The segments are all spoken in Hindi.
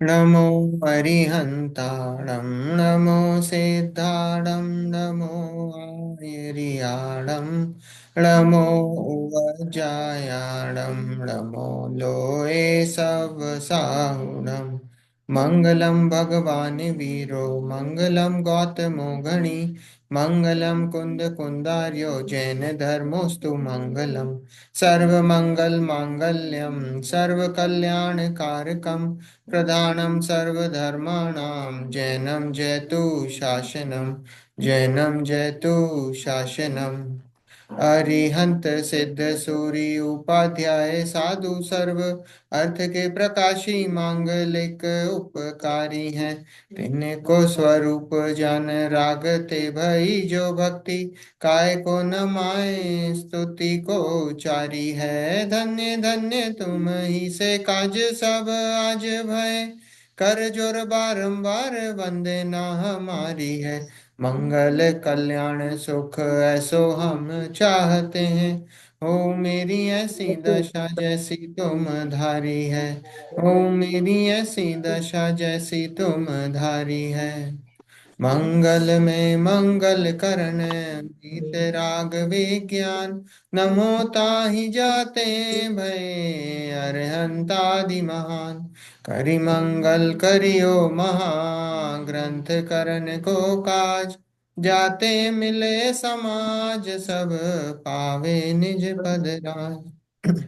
नमो अरिहन्ताणं नमो सिद्धाणं नमो आयर्याणं नमो उवजायाणं नमो लोये सवसाहुणं मङ्गलं भगवान् वीरो मङ्गलं गौतमो गणी मङ्गलं कुन्दकुन्दार्यो जैनधर्मोऽस्तु मङ्गलम् सर्वमङ्गलमाङ्गल्यं सर्वकल्याणकारकं प्रधानं सर्वधर्माणां जैनं जयतु शासनम् अरिहंत सिद्ध सूरि उपाध्याय साधु सर्व अर्थ के प्रकाशी मांगलिक उपकारी हैं। तिन्हीं को स्वरूप जान राग ते भई जो भक्ति काय को न माए स्तुति को उचारी है। धन्य धन्य तुम ही से काज सब आज भय कर जोर बारंबार वंदना हमारी है। मंगल कल्याण सुख ऐसो हम चाहते हैं। हो मेरी ऐसी दशा जैसी तुम धारी है। हो मेरी ऐसी दशा जैसी तुम धारी है। मंगल में मंगल करण गीत राग विज्ञान नमो ताहि जाते भय अरहंतादि महान। करि मंगल करियो महाग्रंथ करण को काज जाते मिले समाज सब पावे निज पद राज।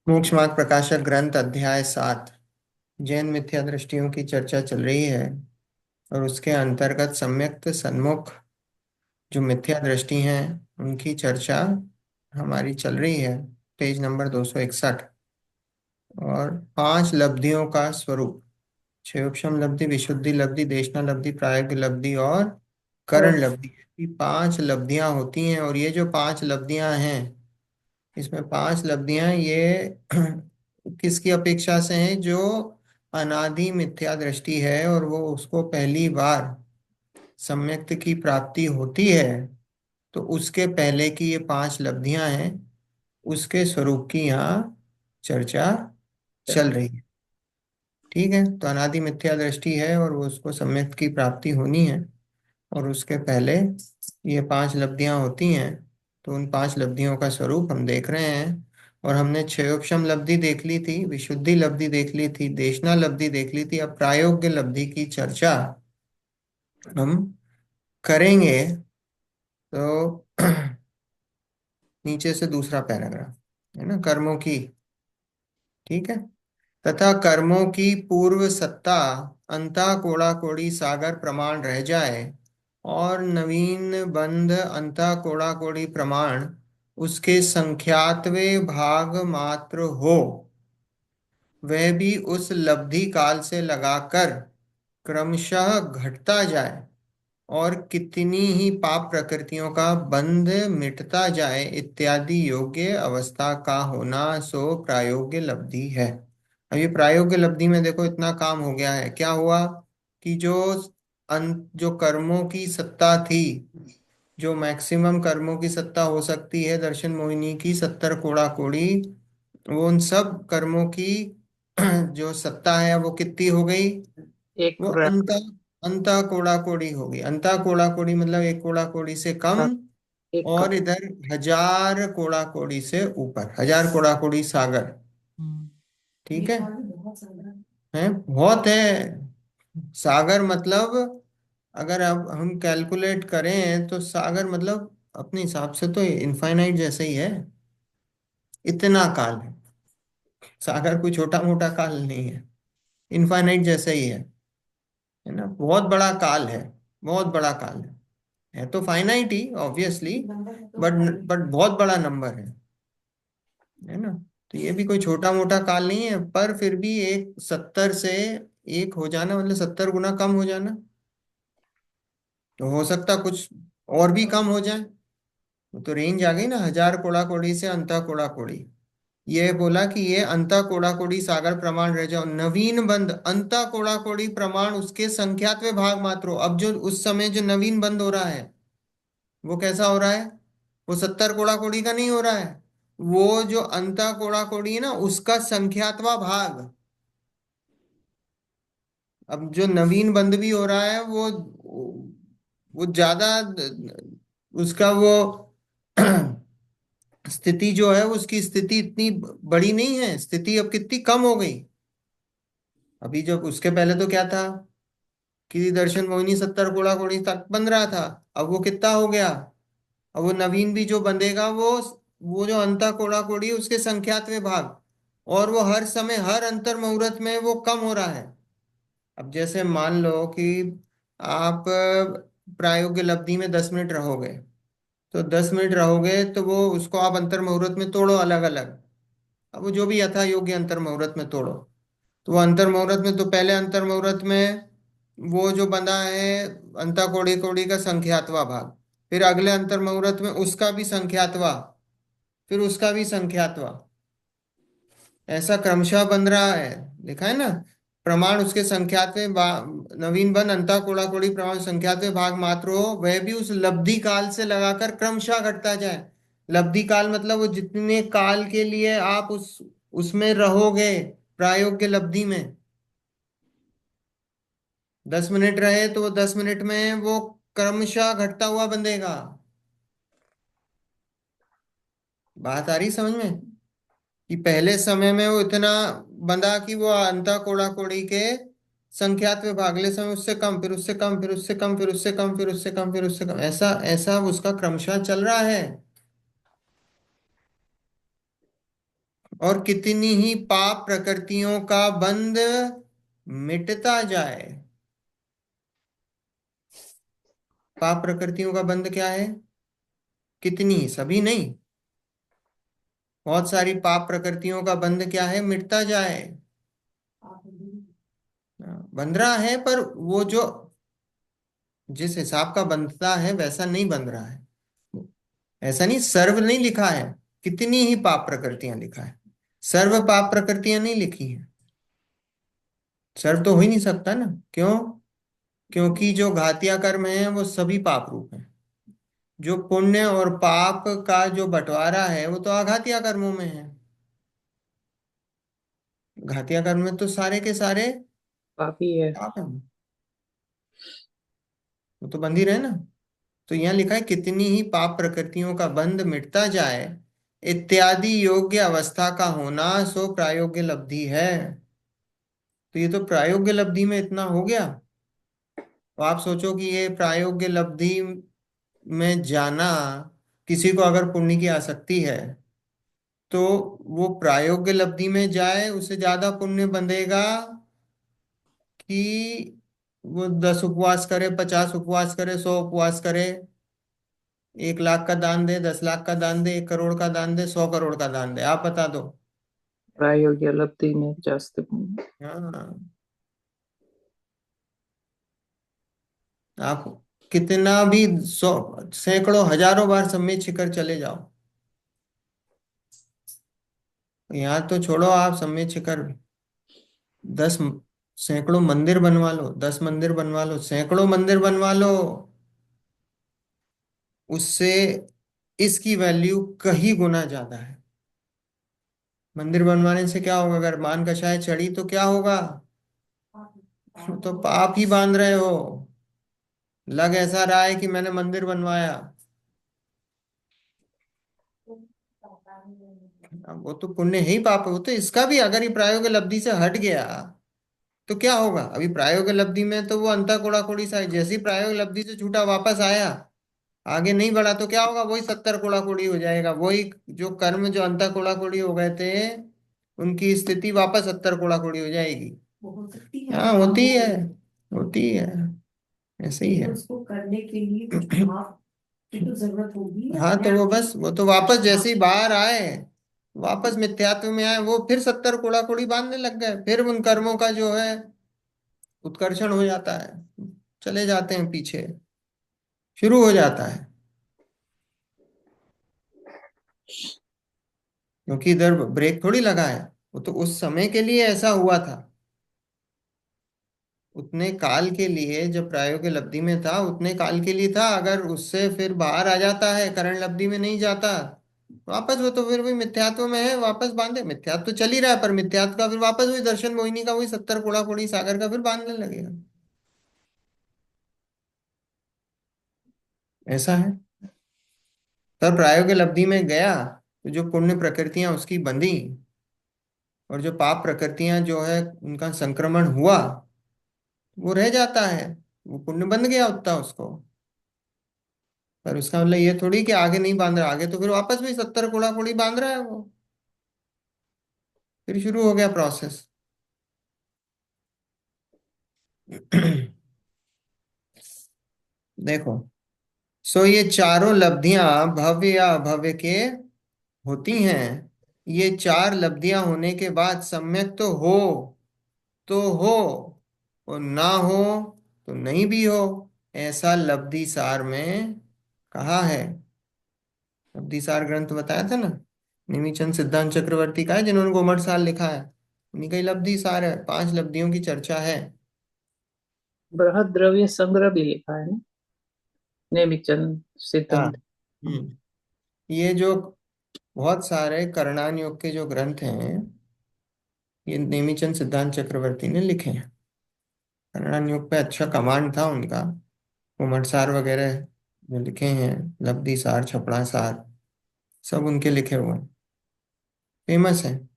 मोक्ष मार्ग प्रकाशक ग्रंथ अध्याय 7 जैन मिथ्या दृष्टियों की चर्चा चल रही है और उसके अंतर्गत सम्यक्त सन्मुख जो मिथ्या दृष्टि हैं उनकी चर्चा हमारी चल रही है। पेज नंबर 261 और 5 लब्धियों का स्वरूप क्षयोक्षम लब्धि विशुद्धि लब्धि देशना लब्धि प्रायोग्य लब्धि और करण लब्धि, ये 5 लब्धियां होती हैं। और ये जो 5 लब्धियां हैं इसमें 5 लब्धियां ये किसकी अपेक्षा से हैं? जो अनादि मिथ्या दृष्टि है और वो उसको पहली बार सम्यक्त की प्राप्ति होती है तो उसके पहले की ये 5 लब्धियां हैं, उसके स्वरूप की यहाँ चर्चा चल रही है। ठीक है, तो अनादि मिथ्या दृष्टि है और वो उसको सम्यक्त की प्राप्ति होनी है और उसके पहले ये 5 लब्धियां होती हैं। तो उन 5 लब्धियों का स्वरूप हम देख रहे हैं। और हमने क्षयोक्षम लब्धि देख ली थी, विशुद्धि लब्धि देख ली थी, देशना लब्धि देख ली थी। अब प्रायोग्य लब्धि की चर्चा हम करेंगे। तो नीचे से दूसरा पैराग्राफ है ना, कर्मों की। ठीक है, तथा कर्मों की पूर्व सत्ता अंतः कोड़ा कोड़ी सागर प्रमाण रह जाए और नवीन बंध अंतः कोड़ा कोड़ी प्रमाण उसके संख्यातवे भाग मात्र हो, वह भी उस लब्धि काल से लगाकर क्रमशः घटता जाए और कितनी ही पाप प्रकृतियों का बंध मिटता जाए इत्यादि योग्य अवस्था का होना सो प्रायोग्य लब्धि है। अब ये प्रायोग्य लब्धि में देखो इतना काम हो गया है। क्या हुआ कि जो कर्मों की सत्ता थी, जो मैक्सिमम कर्मों की सत्ता हो सकती है दर्शन मोहिनी की 70 कोड़ा कोड़ी, वो उन सब कर्मों की जो सत्ता है वो कितनी हो गई? एक वो पूरा। अंता अंता कोड़ा कोड़ी हो गई। अंता कोड़ा कोड़ी मतलब 1 कोड़ा कोड़ी से कम। हाँ, एक और कप। इधर 1000 कोड़ा कोड़ी से ऊपर, 1000 कोड़ा कोड़ी सागर। हम्म। ठीक है बहुत है। सागर मतलब अगर अब हम कैलकुलेट करें तो सागर मतलब अपने हिसाब से तो इनफाइनाइट जैसे ही है। इतना काल है सागर, कोई छोटा मोटा काल नहीं है, इनफाइनाइट जैसे ही है ना। बहुत बड़ा काल है, बहुत बड़ा काल है तो फाइनाइट ही ऑब्वियसली, बट बहुत बड़ा नंबर है ना। तो ये भी कोई छोटा मोटा काल नहीं है, पर फिर भी एक 70 से एक हो जाना मतलब 70 गुना कम हो जाना। तो हो सकता कुछ और भी कम हो जाए। तो रेंज आ गई ना, 1000 कोड़ा कोड़ी से अंता कोड़ा कोड़ी। ये बोला कि ये अंता कोड़ा कोड़ी सागर प्रमाण रह जाओ, नवीन बंद अंता कोड़ा कोड़ी प्रमाण उसके संख्यात्वे भाग मात्रो। अब जो उस समय जो नवीन बंद हो रहा है वो कैसा हो रहा है? वो 70 कोड़ा कोड़ी का नहीं हो रहा है। वो जो अंता कोड़ा कोड़ी है ना उसका संख्यात्वा भाग, अब जो नवीन बंद भी हो रहा है वो ज्यादा उसका वो स्थिति जो है, उसकी स्थिति इतनी बड़ी नहीं है, स्थिति अब कितनी कम हो गई। अभी जब उसके पहले तो क्या था कि दर्शन मोहिनी 70 कोड़ा कोड़ी तक बन रहा था। अब वो कितना हो गया। अब वो नवीन भी जो बंधेगा वो जो अंता कोड़ा कोड़ी उसके संख्यात्मक भाग, और वो हर समय हर अंतर मुहूर्त में वो कम हो रहा है। अब जैसे मान लो कि आप प्रायोगिक लब्धि में 10 मिनट रहोगे, तो 10 मिनट रहोगे तो वो उसको आप अंतर मुहूर्त में तोड़ो अलग अलग। अब वो जो भी यथा योग्य अंतर मुहूर्त में तोड़ो, तो वो अंतर मुहूर्त में तो पहले अंतर मुहूर्त में वो जो बंधा है अंता कोड़ी कोड़ी का संख्यातवा भाग, फिर अगले अंतर मुहूर्त में उसका भी संख्यातवा, फिर उसका भी संख्यातवा, ऐसा क्रमशः बन रहा है। देखा है ना। प्रमाण उसके संख्यात्मक नवीन बन अंता कोड़ा कोड़ी प्रमाण संख्यात्मक भाग मात्र हो, वह भी उस लब्धि काल से लगाकर क्रमशः घटता जाए। लब्धि काल मतलब वो जितने काल के लिए आप उसमें रहोगे, प्रायोगिक लब्धि में 10 मिनट रहे तो वो 10 मिनट में वो क्रमशः घटता हुआ बंधेगा। बात आ रही समझ में, कि पहले समय में वो इतना बंधा कि वो अंता कोड़ा कोड़ी के संख्यात में भागले समय उससे कम, फिर उससे कम, फिर उससे कम, फिर उससे कम, फिर उससे कम, फिर उससे कम, ऐसा ऐसा उसका क्रमशः चल रहा है। और कितनी ही पाप प्रकृतियों का बंध मिटता जाए। पाप प्रकृतियों का बंध क्या है? कितनी, सभी नहीं, बहुत सारी पाप प्रकृतियों का बंध क्या है? मिटता जाए। बंध रहा है, पर वो जो जिस हिसाब का बंधता है वैसा नहीं बंध रहा है। ऐसा नहीं, सर्व नहीं लिखा है, कितनी ही पाप प्रकृतियां लिखा है। सर्व पाप प्रकृतियां नहीं लिखी हैं। सर्व तो हो ही नहीं सकता ना। क्यों? क्योंकि जो घातिया कर्म है वो सभी पाप रूप है। जो पुण्य और पाप का जो बंटवारा है वो तो आघातिया कर्मों में है। घातिया कर्म में तो सारे के सारे काफी है। पाप है, वो तो बंद ही रहे ना। तो यहाँ लिखा है कितनी ही पाप प्रकृतियों का बंध मिटता जाए, इत्यादि योग्य अवस्था का होना सो प्रायोग्य लब्धि है। तो ये तो प्रायोग्य लब्धि में इतना हो गया। तो आप सोचो कि ये प्रायोग्य लब्धि में जाना, किसी को अगर पुण्य की आसक्ति है तो वो प्रायोग्य लब्धि में जाए, उससे ज्यादा पुण्य बंधेगा कि वो 10 उपवास करे, 50 उपवास करे, 100 उपवास करे, 1 लाख का दान दे, 10 लाख का दान दे, 1 करोड़ का दान दे, 100 करोड़ का दान दे, आप बता दो। प्रायोगिक लब्धि में जास्त हाँ। आप कितना भी 100 सैकड़ों हजारों बार सम्मित शिखर चले जाओ, यहाँ तो छोड़ो आप सम्मित शिखर, 10 सैकड़ों मंदिर बनवा लो, 10 मंदिर बनवा लो, सैकड़ों मंदिर बनवा लो, उससे इसकी वैल्यू कहीं गुना ज्यादा है। मंदिर बनवाने से क्या होगा? अगर मान कषाय चढ़ी तो क्या होगा? तो पाप ही बांध रहे हो। लग ऐसा रहा है कि मैंने मंदिर बनवाया। अब वो तो पुण्य है ही, पाप है वो तो। इसका भी अगर ये प्रायोगिक लब्धि से हट गया तो क्या होगा? अभी प्रायोगिक लब्धि में तो वो अंता कोड़ा कोड़ी सा है, जैसे ही प्रायोगिक लब्धि से छूटा वापस आया, आगे नहीं बढ़ा, तो क्या होगा? वही 70 कोड़ा कोड़ी हो जाएगा। वही जो कर्म जो अंता कोड़ा कोड़ी हो गए थे, उनकी स्थिति वापस 70 कोड़ा कोड़ी हो जाएगी। हो सकती है, हाँ होती है, होती है, ऐसे ही है। उसको करने के लिए कुछ भाव की तो जरूरत होगी। हाँ तो वो बस वो तो वापस जैसे ही बाहर आए, वापस मिथ्यात्व में आए, वो फिर 70 कोड़ा कोड़ी बांधने लग गए, फिर उन कर्मों का जो है उत्कर्षण हो जाता है, चले जाते हैं पीछे, शुरू हो जाता है। क्योंकि इधर ब्रेक थोड़ी लगा है, वो तो उस समय के लिए ऐसा हुआ था, उतने काल के लिए जब प्रायोगिक लब्धि में था उतने काल के लिए था। अगर उससे फिर बाहर आ जाता है, करण लब्धि में नहीं जाता, वापस वो तो फिर वही मिथ्यात्व में है, वापस बांधे, मिथ्यात्व तो चल ही रहा है, पर मिथ्यात्व का फिर वापस वही दर्शन मोहिनी का वही 70 कूड़ा कोड़ी सागर का फिर बांधने लगेगा। ऐसा है। तब प्रायोगिक लब्धि में गया तो जो पुण्य प्रकृतियां उसकी बंधी, और जो पाप प्रकृतियां जो है उनका संक्रमण हुआ, वो रह जाता है। वो पुण्य बंध गया उतना उसको। पर उसका मतलब ये थोड़ी कि आगे नहीं बांध रहा, आगे तो फिर वापस भी 70 कूड़ा कोड़ी बांध रहा है वो। फिर शुरू हो गया प्रोसेस। देखो, सो ये चारों लब्धियां भव्य या अभव्य के होती हैं। ये चार लब्धियां होने के बाद सम्यक तो हो और ना हो तो नहीं भी हो, ऐसा लब्धि सार में कहा है। लब्धि सार ग्रंथ बताया था ना, निमिचंद सिद्धांत चक्रवर्ती का है, जिन्होंने गोमट सार लिखा है। उन्हीं का ही लब्धि सार है, 5 लब्धियों की चर्चा है। बृहद द्रव्य संग्रह भी लिखा है ना, नेमिचंद हाँ। सिद्धांत। ये जो बहुत सारे करणान योग के जो ग्रंथ हैं, ये नेमिचंद सिद्धांत चक्रवर्ती ने लिखे हैं। करणान योग पे अच्छा कमांड था उनका। कुमट सार वगैरह जो लिखे हैं, लब्धि सार, छपड़ा सार, सब उनके लिखे हुए हैं, फेमस है।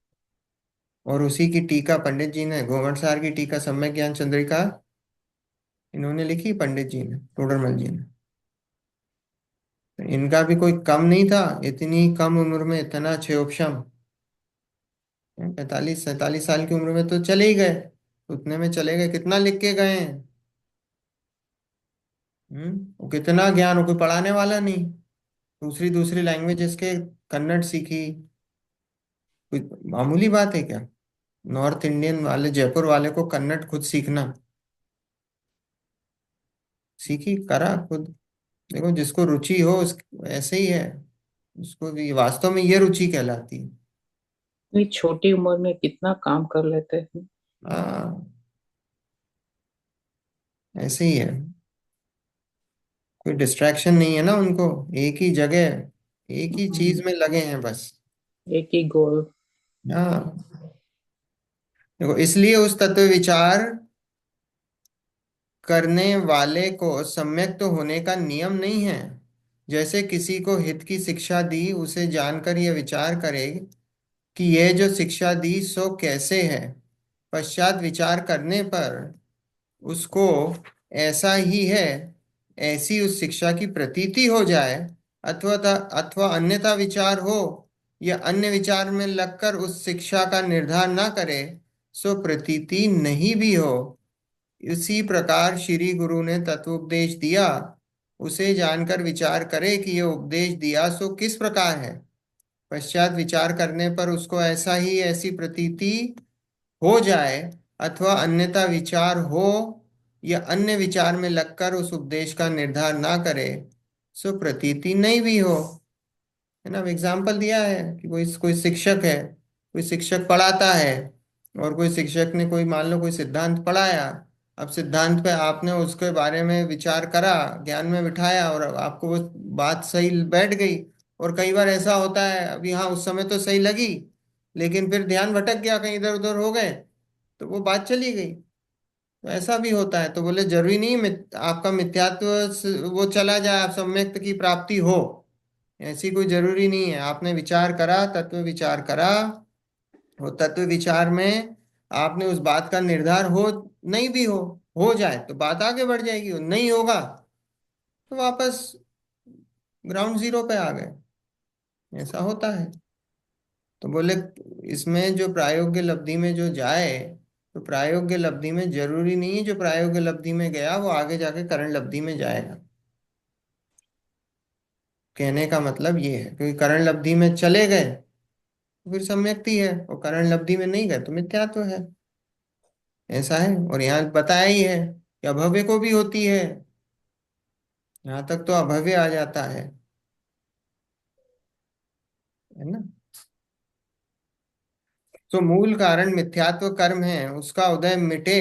और उसी की टीका पंडित जी ने, घूमट सार की टीका सम्यक ज्ञान चंद्रिका इन्होंने लिखी, पंडित जी ने, टोडरमल जी ने। तो इनका भी कोई कम नहीं था, इतनी कम उम्र में इतना क्षयोक्षम। 45 47 साल की उम्र में तो चले ही गए, उतने में चले गए, कितना लिख के गए हैं। वो कितना ज्ञान, वो कोई पढ़ाने वाला नहीं। दूसरी दूसरी लैंग्वेजेस के, कन्नड़ सीखी, कोई मामूली बात है क्या? नॉर्थ इंडियन वाले, जयपुर वाले को कन्नड़ खुद सीखना, सीखी, करा खुद। देखो, जिसको रुचि हो उस, ऐसे ही है। उसको भी वास्तव में ये रुचि कहलाती है। इतनी छोटी उम्र में कितना काम कर लेते हैं। हाँ, ऐसे ही है। कोई डिस्ट्रैक्शन नहीं है ना उनको, एक ही जगह एक ही चीज में लगे हैं बस। एक ही गोल। हाँ। देखो, इसलिए उस तत्व विचार करने वाले को सम्यक तो होने का नियम नहीं है। जैसे किसी को हित की शिक्षा दी, उसे जानकर यह विचार करे कि यह जो शिक्षा दी सो कैसे है। पश्चात विचार करने पर उसको ऐसा ही है, ऐसी उस शिक्षा की प्रतीति हो जाए, अथवा अन्यथा विचार हो, या अन्य विचार में लगकर उस शिक्षा का निर्धार ना करे, सो प्रतीति नहीं भी हो। इसी प्रकार श्री गुरु ने तत्वोपदेश दिया, उसे जानकर विचार करे कि यह उपदेश दिया सो किस प्रकार है। पश्चात विचार करने पर उसको ऐसा ही ऐसी प्रतीति हो जाए, अथवा अन्यथा विचार हो, या अन्य विचार में लगकर उस उपदेश का निर्धार ना करे, सो प्रतीति नहीं भी हो। है ना, एग्जाम्पल दिया है कि कोई कोई शिक्षक है, कोई शिक्षक पढ़ाता है, और कोई शिक्षक ने कोई, मान लो कोई सिद्धांत पढ़ाया। अब सिद्धांत पे आपने उसके बारे में विचार करा, ज्ञान में बिठाया, और आपको वो बात सही बैठ गई। और कई बार ऐसा होता है, अभी हाँ उस समय तो सही लगी, लेकिन फिर ध्यान भटक गया, कहीं इधर उधर हो गए, तो वो बात चली गई। तो ऐसा भी होता है। तो बोले जरूरी नहीं आपका मिथ्यात्व वो चला जाए, आप सम्यक्त की प्राप्ति हो, ऐसी कोई जरूरी नहीं है। आपने विचार करा, तत्व विचार करा, वो तत्व विचार में आपने उस बात का निर्धार हो, नहीं भी हो जाए तो बात आगे बढ़ जाएगी, और नहीं होगा तो वापस ग्राउंड जीरो पे आ गए। ऐसा होता है। तो बोले इसमें जो प्रायोग्य लब्धि में जो जाए, तो प्रायोग्य लब्धि में जरूरी नहीं है जो प्रायोग्य लब्धि में गया वो आगे जाके करण लब्धि में जाएगा। कहने का मतलब ये है, क्योंकि करण लब्धि में चले गए तो फिर सम्यक्ति है, और करण लब्धि में नहीं गए तो मिथ्यात्व है। ऐसा है। और यहाँ बताया ही है कि अभव्य को भी होती है, यहाँ तक तो अभव्य आ जाता है ना। तो मूल कारण मिथ्यात्व कर्म है, उसका उदय मिटे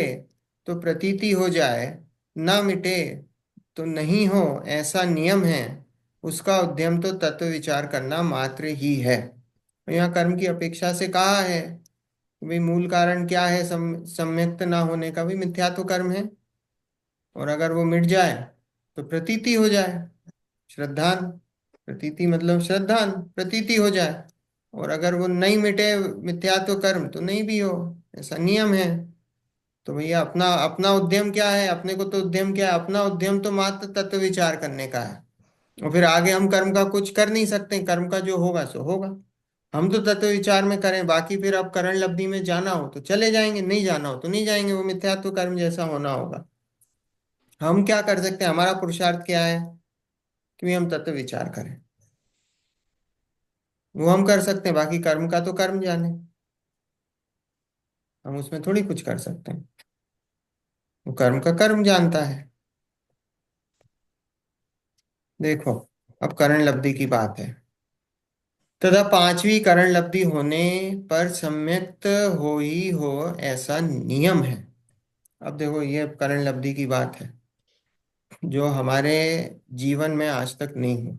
तो प्रतीति हो जाए, ना मिटे तो नहीं हो, ऐसा नियम है। उसका उद्यम तो तत्व विचार करना मात्र ही है। तो यहाँ कर्म की अपेक्षा से कहा है कि भाई मूल कारण क्या है, सम्यक्त ना होने का भी मिथ्यात्व कर्म है। और अगर वो मिट जाए तो प्रतीति हो जाए, श्रद्धान। प्रतीति मतलब श्रद्धान, प्रतीति हो जाए। और अगर वो नहीं मिटे मिथ्यात्व कर्म तो नहीं भी हो, ऐसा नियम है। तो भैया अपना अपना उद्यम क्या है, अपने को तो उद्यम क्या है, अपना उद्यम तो मात्र तत्व विचार करने का है। और फिर आगे हम कर्म का कुछ कर नहीं सकते, कर्म का जो होगा सो होगा। हम तो तत्व विचार में करें, बाकी फिर अब करण लब्धि में जाना हो तो चले जाएंगे, नहीं जाना हो तो नहीं जाएंगे, वो मिथ्यात्व कर्म जैसा होना होगा। हम क्या कर सकते हैं, हमारा पुरुषार्थ क्या है कि हम तत्व विचार करें, वो हम कर सकते हैं। बाकी कर्म का तो कर्म जाने, हम उसमें थोड़ी कुछ कर सकते हैं, वो कर्म का कर्म जानता है। देखो, अब करण लब्धि की बात है। तथा पांचवी करण लब्धि होने पर सम्यक्त हो ही हो, ऐसा नियम है। अब देखो, ये करण लब्धि की बात है जो हमारे जीवन में आज तक नहीं हुई।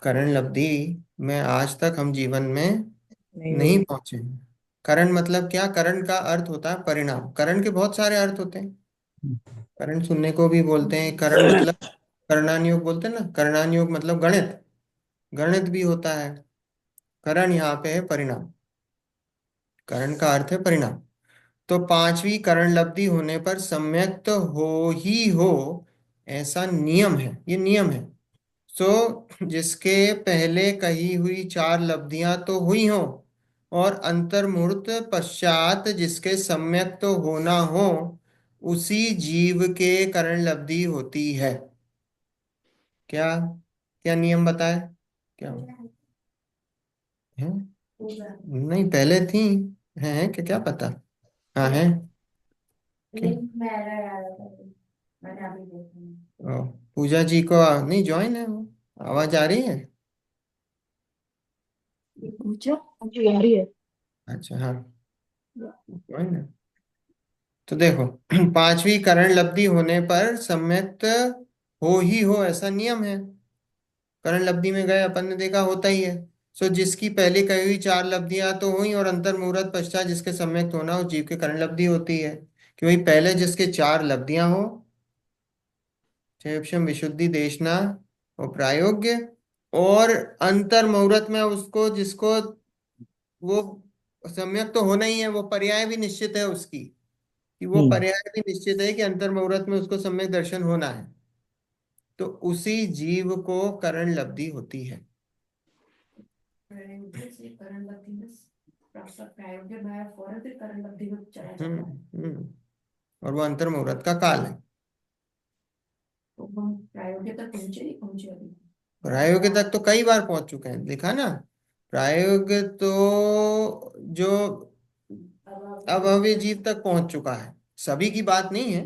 करण लब्धि में आज तक हम जीवन में नहीं नहीं हुई। पहुंचे हैं। करण मतलब क्या, करण का अर्थ होता है परिणाम। करण के बहुत सारे अर्थ होते हैं। करण सुनने को भी बोलते हैं, करण मतलब करणानुयोग बोलते हैं ना, करणानुयोग मतलब गणित, गणित भी होता है। करण यहाँ पे है परिणाम, करण का अर्थ है परिणाम। तो पांचवी करण लब्धि होने पर सम्यक्त हो ही हो, ऐसा नियम है, ये नियम है। सो जिसके पहले कही हुई चार लब्धियां तो हुई हो, और अंतर्मुहूर्त पश्चात जिसके सम्यक तो होना हो, उसी जीव के करण लब्धि होती है। क्या, क्या नियम बताए, क्या है? नहीं, पहले थी, है क्या, क्या पता। हाँ है। ओ, पूजा जी को नहीं ज्वाइन है वो, आवाज आ रही है। पूछो, मुझे आ रही है। अच्छा हाँ, ज्वाइन है। तो देखो, पांचवी करण लब्धि होने पर सम्यक्त हो ही हो, ऐसा नियम है। करण लब्धि में गए, अपन ने देखा होता ही है। सो जिसकी पहले कही हुई चार लब्धियां तो हुई, और अंतर मुहूर्त पश्चात जिसके सम्यक्त होना उस जीव के करण लब्धि होती है। कि भाई पहले जिसके चार लब्धियां हो, क्षेपशम विशुद्धि देशना और प्रायोग्य, और अंतर मुहूर्त में उसको जिसको वो सम्यक तो होना ही है, वो पर्याय भी निश्चित है उसकी, कि वो हम्म। पर्याय भी निश्चित है कि अंतर मुहूर्त में उसको सम्यक दर्शन होना है, तो उसी जीव को करण लब्धि होती है। हम्म। और वो अंतर मुहूर्त का काल है। प्रायोगिक तक तो कई बार पहुंच चुके हैं, देखा ना। प्रायोगिक तो जो अभव्य जीव तक पहुंच चुका है, सभी की बात नहीं है।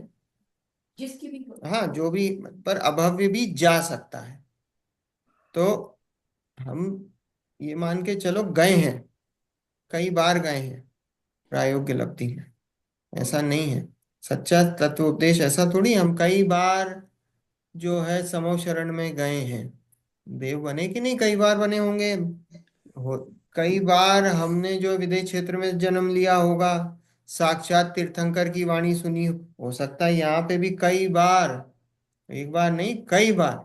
हाँ जो भी, पर अभव्य भी जा सकता है। तो हम ये मान के चलो गए हैं, कई बार गए हैं प्रायोगिक लब्धि में, ऐसा नहीं है। सच्चा तत्व उपदेश ऐसा थोड़ी, हम कई बार जो है समो शरण में गए हैं। देव बने कि नहीं, कई बार बने होंगे। हो, कई बार हमने जो विदेश क्षेत्र में जन्म लिया होगा, साक्षात तीर्थंकर की वाणी सुनी, हो सकता है यहाँ पे भी कई बार, एक बार नहीं कई बार,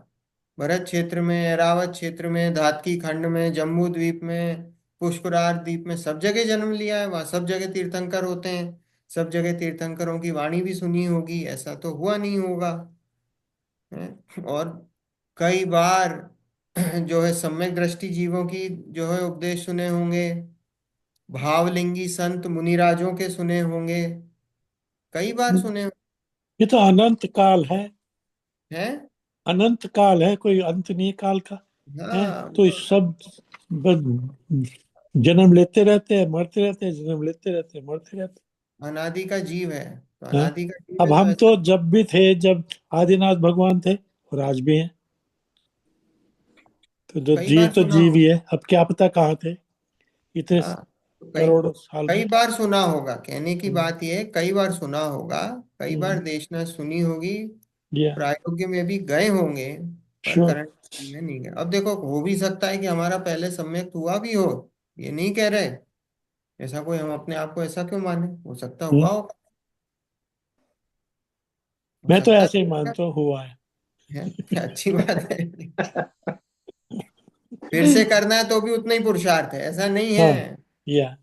भरत क्षेत्र में, एरावत क्षेत्र में, धातकी खंड में, जम्बू द्वीप में, पुष्करार द्वीप में, सब जगह जन्म लिया है। वहाँ सब जगह तीर्थंकर होते हैं, सब जगह तीर्थंकरों की वाणी भी सुनी होगी, ऐसा तो हुआ नहीं होगा। और कई बार जो है सम्यक दृष्टि जीवों की जो है उपदेश सुने होंगे, भावलिंगी संत मुनिराजों के सुने होंगे, कई बार सुने ये तो अनंत काल है। हैं। अनंत काल है, कोई अंत नहीं है काल का। है हाँ तो इस सब जन्म लेते रहते हैं, मरते रहते हैं, जन्म लेते रहते हैं, मरते रहते अनादि का जीव है, तो हैं। अनादि का जीव अब है तो हम ऐसा। तो जब भी थे, जब आदिनाथ भगवान थे और आज भी हैं, तो जो कई जीव बार तो सुना जीव ही होगा। है। अब क्या पता कहाँ थे इतने हाँ, तो कई करोड़ों साल कई में। बार सुना होगा, कहने की हम्म, बात यह है, कई बार सुना होगा, कई बार हम्म, देशना सुनी होगी, या प्रायोगिक में भी गए होंगे। पर श्योर। करंट में नहीं गया। अब देखो, हो भी सकता है कि हमारा पहले सम्यक हुआ भी हो, ये नहीं कह रहे। ऐसा कोई, हम अपने आप को ऐसा क्यों माने, हो सकता हुआ हो। हो मैं तो सकता ऐसे ही है। मानता हूँ हुआ है। है? अच्छी बात है। फिर से करना है तो भी उतना ही पुरुषार्थ है, ऐसा नहीं है। हाँ। या।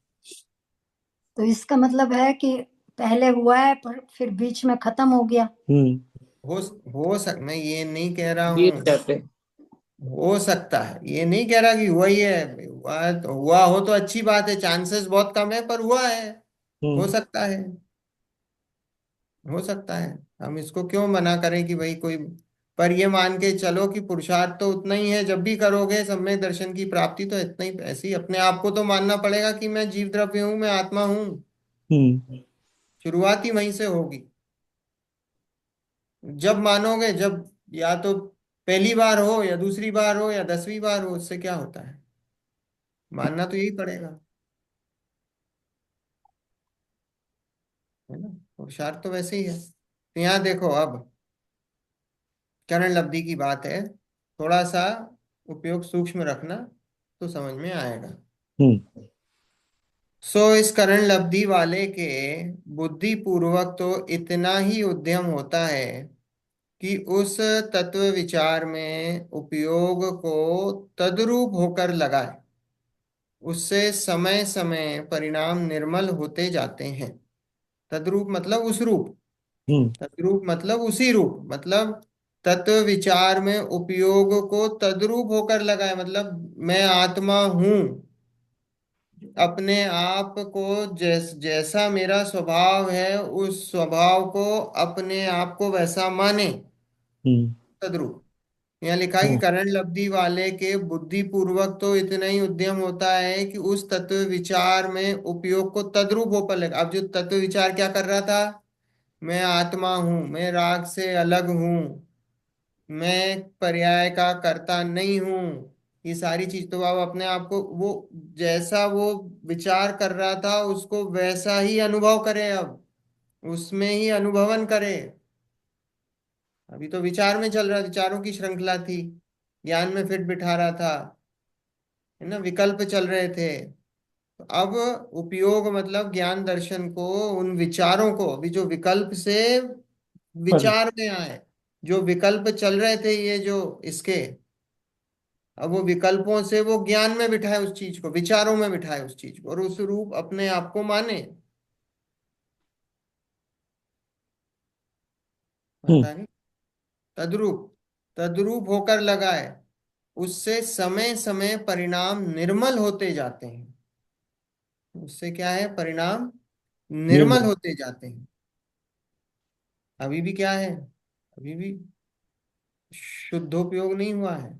तो इसका मतलब है कि पहले हुआ है पर फिर बीच में खत्म हो गया। हम्म। हो मैं ये नहीं कह रहा बीत हूँ। जाते। हो सकता है, ये नहीं कह रहा कि हुआ ही है। हुआ हो तो अच्छी बात है, चांसेस बहुत कम है पर हुआ है। हो हम्म। सकता है। हो सकता है। हम इसको क्यों मना करें कि भाई कोई। पर ये मान के चलो कि पुरुषार्थ तो उतना ही है, जब भी करोगे सम्यक दर्शन की प्राप्ति तो इतना ही, ऐसे ही अपने आप को तो मानना पड़ेगा कि मैं जीव द्रव्य हूँ, मैं आत्मा हूँ। हम्म। शुरुआत ही वहीं से होगी। जब मानोगे, जब या तो पहली बार हो या दूसरी बार हो या 10वीं बार हो, उससे क्या होता है, मानना तो यही पड़ेगा। है ना। पुरुषार्थ तो वैसे ही है। तो यहाँ देखो अब, करण लब्धि की बात है, थोड़ा सा उपयोग सूक्ष्म रखना तो समझ में आएगा। हम्म। सो इस करण लब्धि वाले के बुद्धि पूर्वक तो इतना ही उद्यम होता है कि उस तत्व विचार में उपयोग को तद्रूप होकर लगाए। उससे समय समय परिणाम निर्मल होते जाते हैं। तद्रूप मतलब उस रूप। हम्म। तद्रूप मतलब उसी रूप, मतलब तत्व विचार में उपयोग को तद्रूप होकर लगाए, मतलब मैं आत्मा हूं। अपने आप को जैसा मेरा स्वभाव है, उस स्वभाव को अपने आप को वैसा माने। हम्म। तद्रूप। यहाँ लिखा है कि हाँ। करण लब्धि वाले के बुद्धि पूर्वक तो इतना ही उद्यम होता है कि उस तत्व विचार में उपयोग को तद्रूप होकर लगे। अब जो तत्व विचार क्या कर रहा था, मैं आत्मा हूं, मैं राग से अलग हूं, मैं पर्याय का कर्ता नहीं हूं, ये सारी चीज तो आप अपने आप को वो, जैसा वो विचार कर रहा था उसको वैसा ही अनुभव करे अब, उसमें ही अनुभवन करे। अभी तो विचार में चल रहा, विचारों की श्रृंखला थी, ज्ञान में फिट बिठा रहा था, है ना, विकल्प चल रहे थे। तो अब उपयोग मतलब ज्ञान दर्शन को, उन विचारों को, अभी जो विकल्प से पर। विचार में आए, जो विकल्प चल रहे थे ये जो इसके, अब वो विकल्पों से वो ज्ञान में बिठाए उस चीज को, विचारों में बिठाए उस चीज को, और उस रूप अपने आप को माने। हम्म। पता नहीं। तद्रूप। तद्रूप होकर लगाए, उससे समय समय परिणाम निर्मल होते जाते हैं। उससे क्या है, परिणाम निर्मल निर्मल। होते जाते हैं। अभी भी क्या है, अभी भी शुद्धोपयोग नहीं हुआ है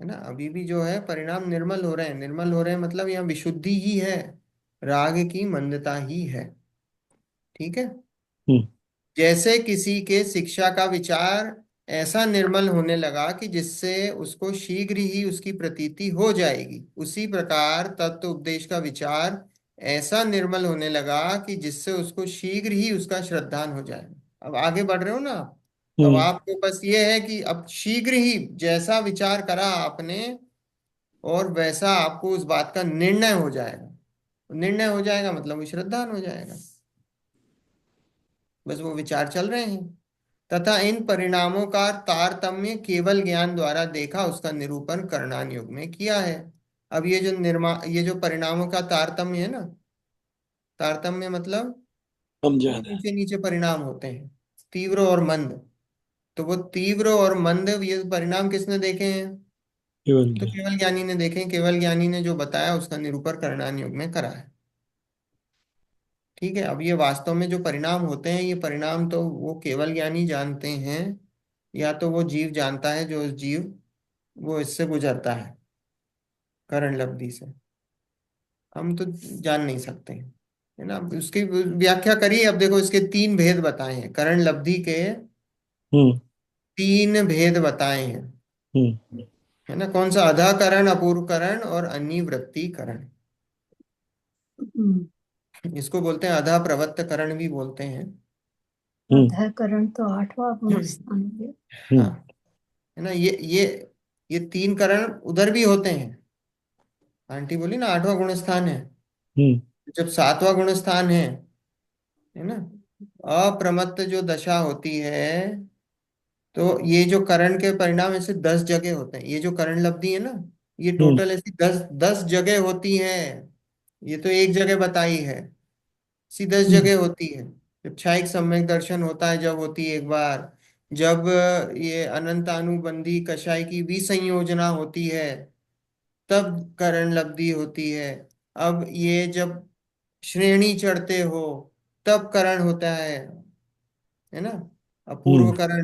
ना। अभी भी जो है परिणाम निर्मल हो रहे हैं। निर्मल हो रहे हैं मतलब यहाँ विशुद्धि ही है, राग की मंदता ही है। ठीक है। हम्म। जैसे किसी के शिक्षा का विचार ऐसा निर्मल होने लगा कि जिससे उसको शीघ्र ही उसकी प्रतीति हो जाएगी, उसी प्रकार तत्व उपदेश का विचार ऐसा निर्मल होने लगा कि जिससे उसको शीघ्र ही उसका श्रद्धान हो जाएगा। अब आगे बढ़ रहे हो ना आप। अब हम्म। आपको बस ये है कि अब शीघ्र ही जैसा विचार करा आपने, और वैसा आपको उस बात का निर्णय हो जाएगा। निर्णय हो जाएगा मतलब वो श्रद्धान हो जाएगा। बस वो विचार चल रहे हैं। तथा इन परिणामों का तारतम्य केवल ज्ञान द्वारा देखा, उसका निरूपण करणान युग में किया है। अब ये जो परिणामों का तारतम्य है ना, तारतम्य मतलब हम ये ज्यादा है। नीचे नीचे परिणाम होते हैं, तीव्र और मंद। तो वो तीव्र और मंद ये परिणाम किसने देखे हैं, केवल तो ज्ञान। केवल ज्ञानी ने देखे हैं। केवल ज्ञानी ने जो बताया उसका निरूपण करणान युग में करा है। ठीक है। अब ये वास्तव में जो परिणाम होते हैं, ये परिणाम तो वो केवल ज्ञानी जानते हैं, या तो वो जीव जानता है, जो जीव वो इससे गुजरता है करण लब्धि से। हम तो जान नहीं सकते हैं, है ना। अब उसकी व्याख्या करिए। अब देखो, इसके तीन भेद बताए हैं, करण लब्धि के हम्म। तीन भेद बताए हैं। हम्म। है ना, कौन सा, अधाकरण, अपूर्वकरण और अनिवृत्तीकरण। हम्म, इसको बोलते हैं अधा प्रवत्तकरण भी बोलते हैं। हम्म। अतःकरण तो 8वां गुण स्थान है। हम्म। हाँ। है ना। ये तीन करण उधर भी होते हैं। आंटी बोली ना आठवां गुण स्थान है। हम्म। जब सातवां गुण स्थान है ना, अप्रमत्त जो दशा होती है, तो ये जो करण के परिणाम ऐसे 10 जगह होते हैं। ये जो करण लब्धि है ना, ये हम्म। टोटल ऐसी 10 10 जगह होती है। ये तो एक जगह बताई है, सी 10 जगह होती है। जब क्षायिक सम्यक दर्शन होता है, जब होती है एक बार। जब ये अनंतानुबंधी कषाय की विसंयोजना होती है, तब करण लब्धि होती है। अब ये जब श्रेणी चढ़ते हो, तब करण होता है ना, अपूर्व हम्म। करण।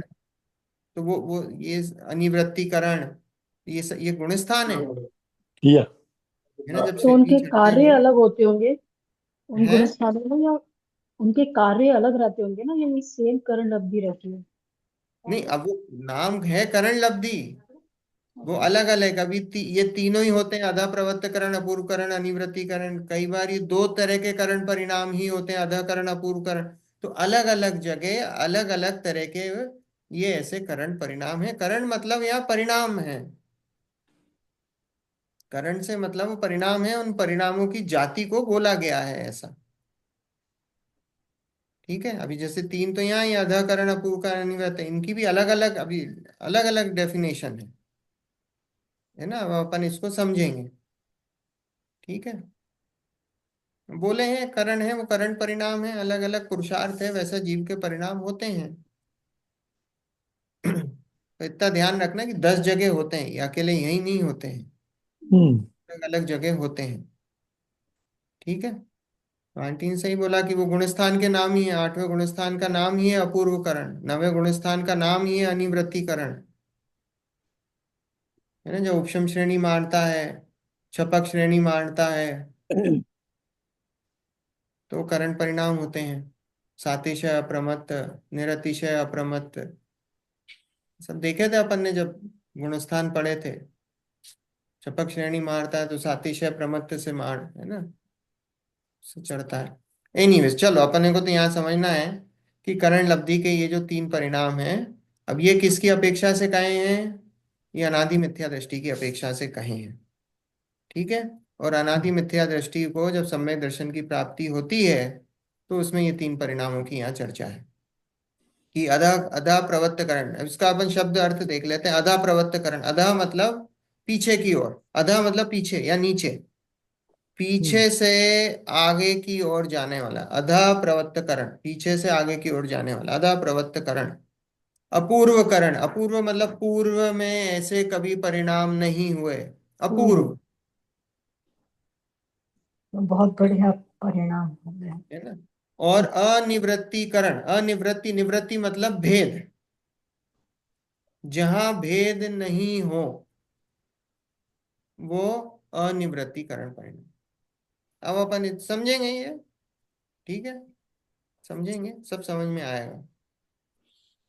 तो वो ये अनिवृत्ति करण, ये गुण स्थान या है ना, जब तो श्रेणी उनके चढ़ते कार्य हो। अलग होते होंगे उन है गुण स्थानों में, या उनके कार्य अलग रहते होंगे ना, या सेम करण अवधि रहती है? नहीं, अब वो नाम है करण लब्धि, वो अलग अलग। अभी ये तीनों ही होते हैं, अधा प्रवृत्त करण, अपूर्व करण, अनिवृत्ति करण। कई बार ये दो तरह के करण परिणाम ही होते हैं, अधा करण, अपूर्व करण। तो अलग अलग जगह अलग अलग तरह के ये ऐसे करण परिणाम है। करण मतलब यहाँ परिणाम है। करण से मतलब वो परिणाम है, उन परिणामों की जाति को बोला गया है ऐसा। ठीक है। अभी जैसे तीन तो यहाँ ही अधा करण, अपूर्व करण, अनिवृत्त, इनकी भी अलग अलग अभी अलग अलग डेफिनेशन है ना। अब अपन इसको समझेंगे। ठीक है। बोले हैं करण है, वो करण परिणाम है, अलग अलग पुरुषार्थ है, वैसा जीव के परिणाम होते हैं। तो इतना ध्यान रखना कि 10 जगह होते हैं, ये अकेले यही नहीं होते हैं, हम्म। अलग अलग जगह होते हैं। ठीक है। तो आंटी ने सही बोला कि वो गुणस्थान के नाम ही है। आठवें गुणस्थान का नाम ही है अपूर्व करण, नवें गुणस्थान का नाम ही है अनिवृत्तिकरण। है ना, जो उपशम श्रेणी मारता है, छपक श्रेणी मारता है, तो करण परिणाम होते हैं। सातिशय अप्रमत्त, निरतिशय अप्रमत्त, सब देखे थे अपन ने जब गुणस्थान पढ़े थे। छपक श्रेणी मारता है तो सातिशय प्रमत्त से मार, है ना, से चढ़ता है। एनीवेज, चलो अपने को तो यहाँ समझना है कि करण लब्धि के ये जो तीन परिणाम हैं, अब ये किसकी अपेक्षा से कहे हैं? ये अनादि मिथ्या दृष्टि की अपेक्षा से कहे हैं। ठीक है। और अनादि मिथ्या दृष्टि को जब सम्यक दर्शन की प्राप्ति होती है, तो उसमें ये तीन परिणामों की यहाँ चर्चा है कि अधा अधा प्रवत्तकरण। अब इसका अपन शब्द अर्थ देख लेते हैं। अधा प्रवत्तकरण, अधा मतलब पीछे की ओर, अधा मतलब पीछे या नीचे, हम्म। पीछे से आगे की ओर जाने वाला अधा प्रवत्तकरण, पीछे से आगे की ओर जाने वाला अधा प्रवत्तकरण। अपूर्व करण, अपूर्व मतलब पूर्व में ऐसे कभी परिणाम नहीं हुए, अपूर्व। तो बहुत बढ़िया परिणाम हो गया। है ना। और अनिवृत्तिकरण, अनिवृत्ति, निवृत्ति मतलब भेद, जहां भेद नहीं हो, वो अनिवृत्तिकरण परिणाम। अब अपन समझेंगे ये। ठीक है, समझेंगे, सब समझ में आएगा।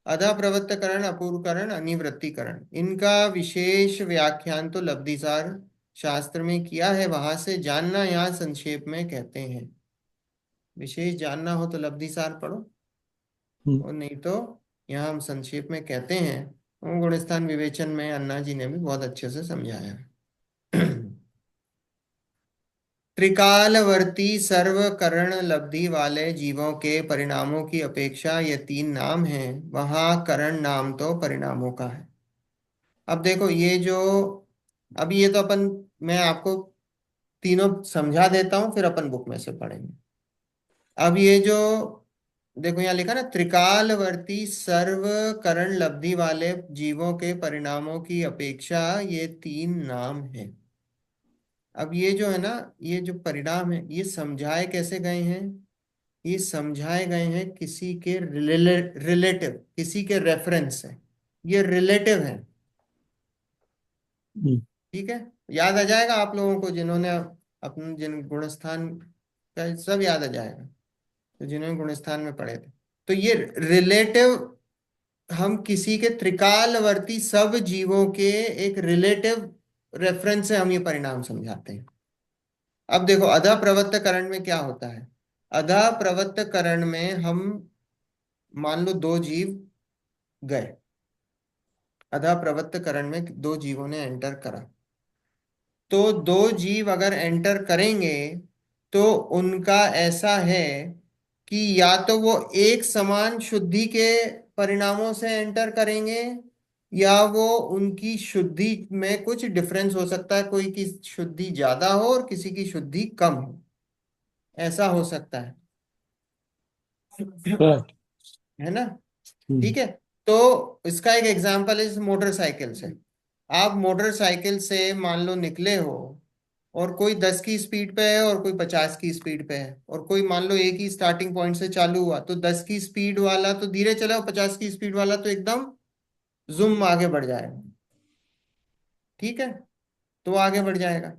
अधा प्रवृत्तकरण, अपूर्वकरण, अनिवृत्तिकरण, इनका विशेष व्याख्यान तो लब्धिसार शास्त्र में किया है, वहां से जानना यहाँ संक्षेप में कहते हैं। विशेष जानना हो तो लब्धिसार पढ़ो, हम्म। और नहीं तो यहाँ हम संक्षेप में कहते हैं। गुणस्थान विवेचन में अन्ना जी ने भी बहुत अच्छे से समझाया है। त्रिकालवर्ती सर्व करण लब्धि वाले जीवों के परिणामों की अपेक्षा ये तीन नाम हैं, वहां करण नाम तो परिणामों का है। अब देखो ये जो, अभी ये तो अपन, मैं आपको तीनों समझा देता हूं, फिर अपन बुक में से पढ़ेंगे। अब ये जो देखो यहाँ लिखा ना, त्रिकालवर्ती सर्व करण लब्धि वाले जीवों के परिणामों की अपेक्षा ये तीन नाम है। अब ये जो है ना, ये जो परिणाम है, ये समझाए कैसे गए हैं? ये समझाए गए हैं किसी के रिलेटिव, किसी के रेफरेंस से। ये रिलेटिव है। हम्म। ठीक है। याद आ जाएगा आप लोगों को, जिन्होंने अपने जिन गुणस्थान का सब याद आ जाएगा, तो जिन्होंने गुणस्थान में पढ़े थे। तो ये रिलेटिव, हम किसी के त्रिकालवर्ती सब जीवों के एक रिलेटिव रेफरेंस से हम ये परिणाम समझाते हैं। अब देखो अधा प्रवृत्त करण में क्या होता है? अधा प्रवृत्त करण में हम मान लो दो जीव गए। अधा प्रवृत्त करण में दो जीवों ने एंटर करा, तो दो जीव अगर एंटर करेंगे तो उनका ऐसा है कि या तो वो एक समान शुद्धि के परिणामों से एंटर करेंगे, या वो उनकी शुद्धि में कुछ डिफरेंस हो सकता है, कोई की शुद्धि ज्यादा हो और किसी की शुद्धि कम हो, ऐसा हो सकता राइट। है ना। हम्म। ठीक है। तो इसका एक एग्जांपल है मोटरसाइकिल से। आप मोटरसाइकिल से मान लो निकले हो, और कोई 10 की स्पीड पे है और कोई 50 की स्पीड पे है, और कोई मान लो एक ही स्टार्टिंग पॉइंट से चालू हुआ, तो 10 की स्पीड वाला तो धीरे चला और 50 की स्पीड वाला तो एकदम जुम आगे बढ़ जाएगा। ठीक है। तो वो आगे बढ़ जाएगा।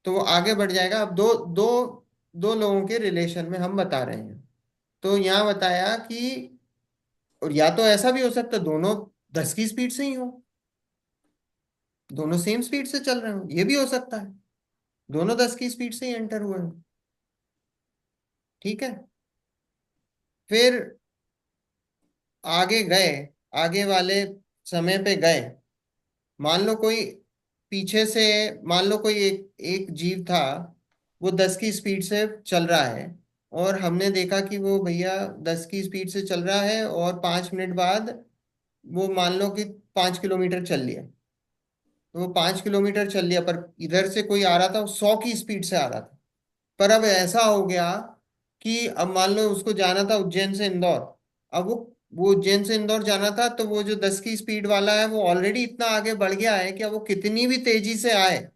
तो वो आगे बढ़ जाएगा। अब दो दो दो लोगों के रिलेशन में हम बता रहे हैं। तो यहाँ बताया कि, और या तो ऐसा भी हो सकता है दोनों 10 की स्पीड से ही हो, दोनों सेम स्पीड से चल रहे हो, ये भी हो सकता है दोनों 10 की स्पीड से ही एंटर हुए हो। ठीक है। फिर आगे गए, आगे वाले समय पे गए, मान लो कोई पीछे से, मान लो कोई एक एक जीव था, वो 10 की स्पीड से चल रहा है, और हमने देखा कि वो भैया 10 की स्पीड से चल रहा है और 5 मिनट बाद वो मान लो कि 5 किलोमीटर चल लिया। तो वो 5 किलोमीटर चल लिया, पर इधर से कोई आ रहा था वो 100 की स्पीड से आ रहा था। पर अब ऐसा हो गया कि अब मान लो उसको जाना था उज्जैन से इंदौर। अब वो उज्जैन से इंदौर जाना था, तो वो जो 10 की स्पीड वाला है वो ऑलरेडी इतना आगे बढ़ गया है कि अब वो कितनी भी तेजी से आए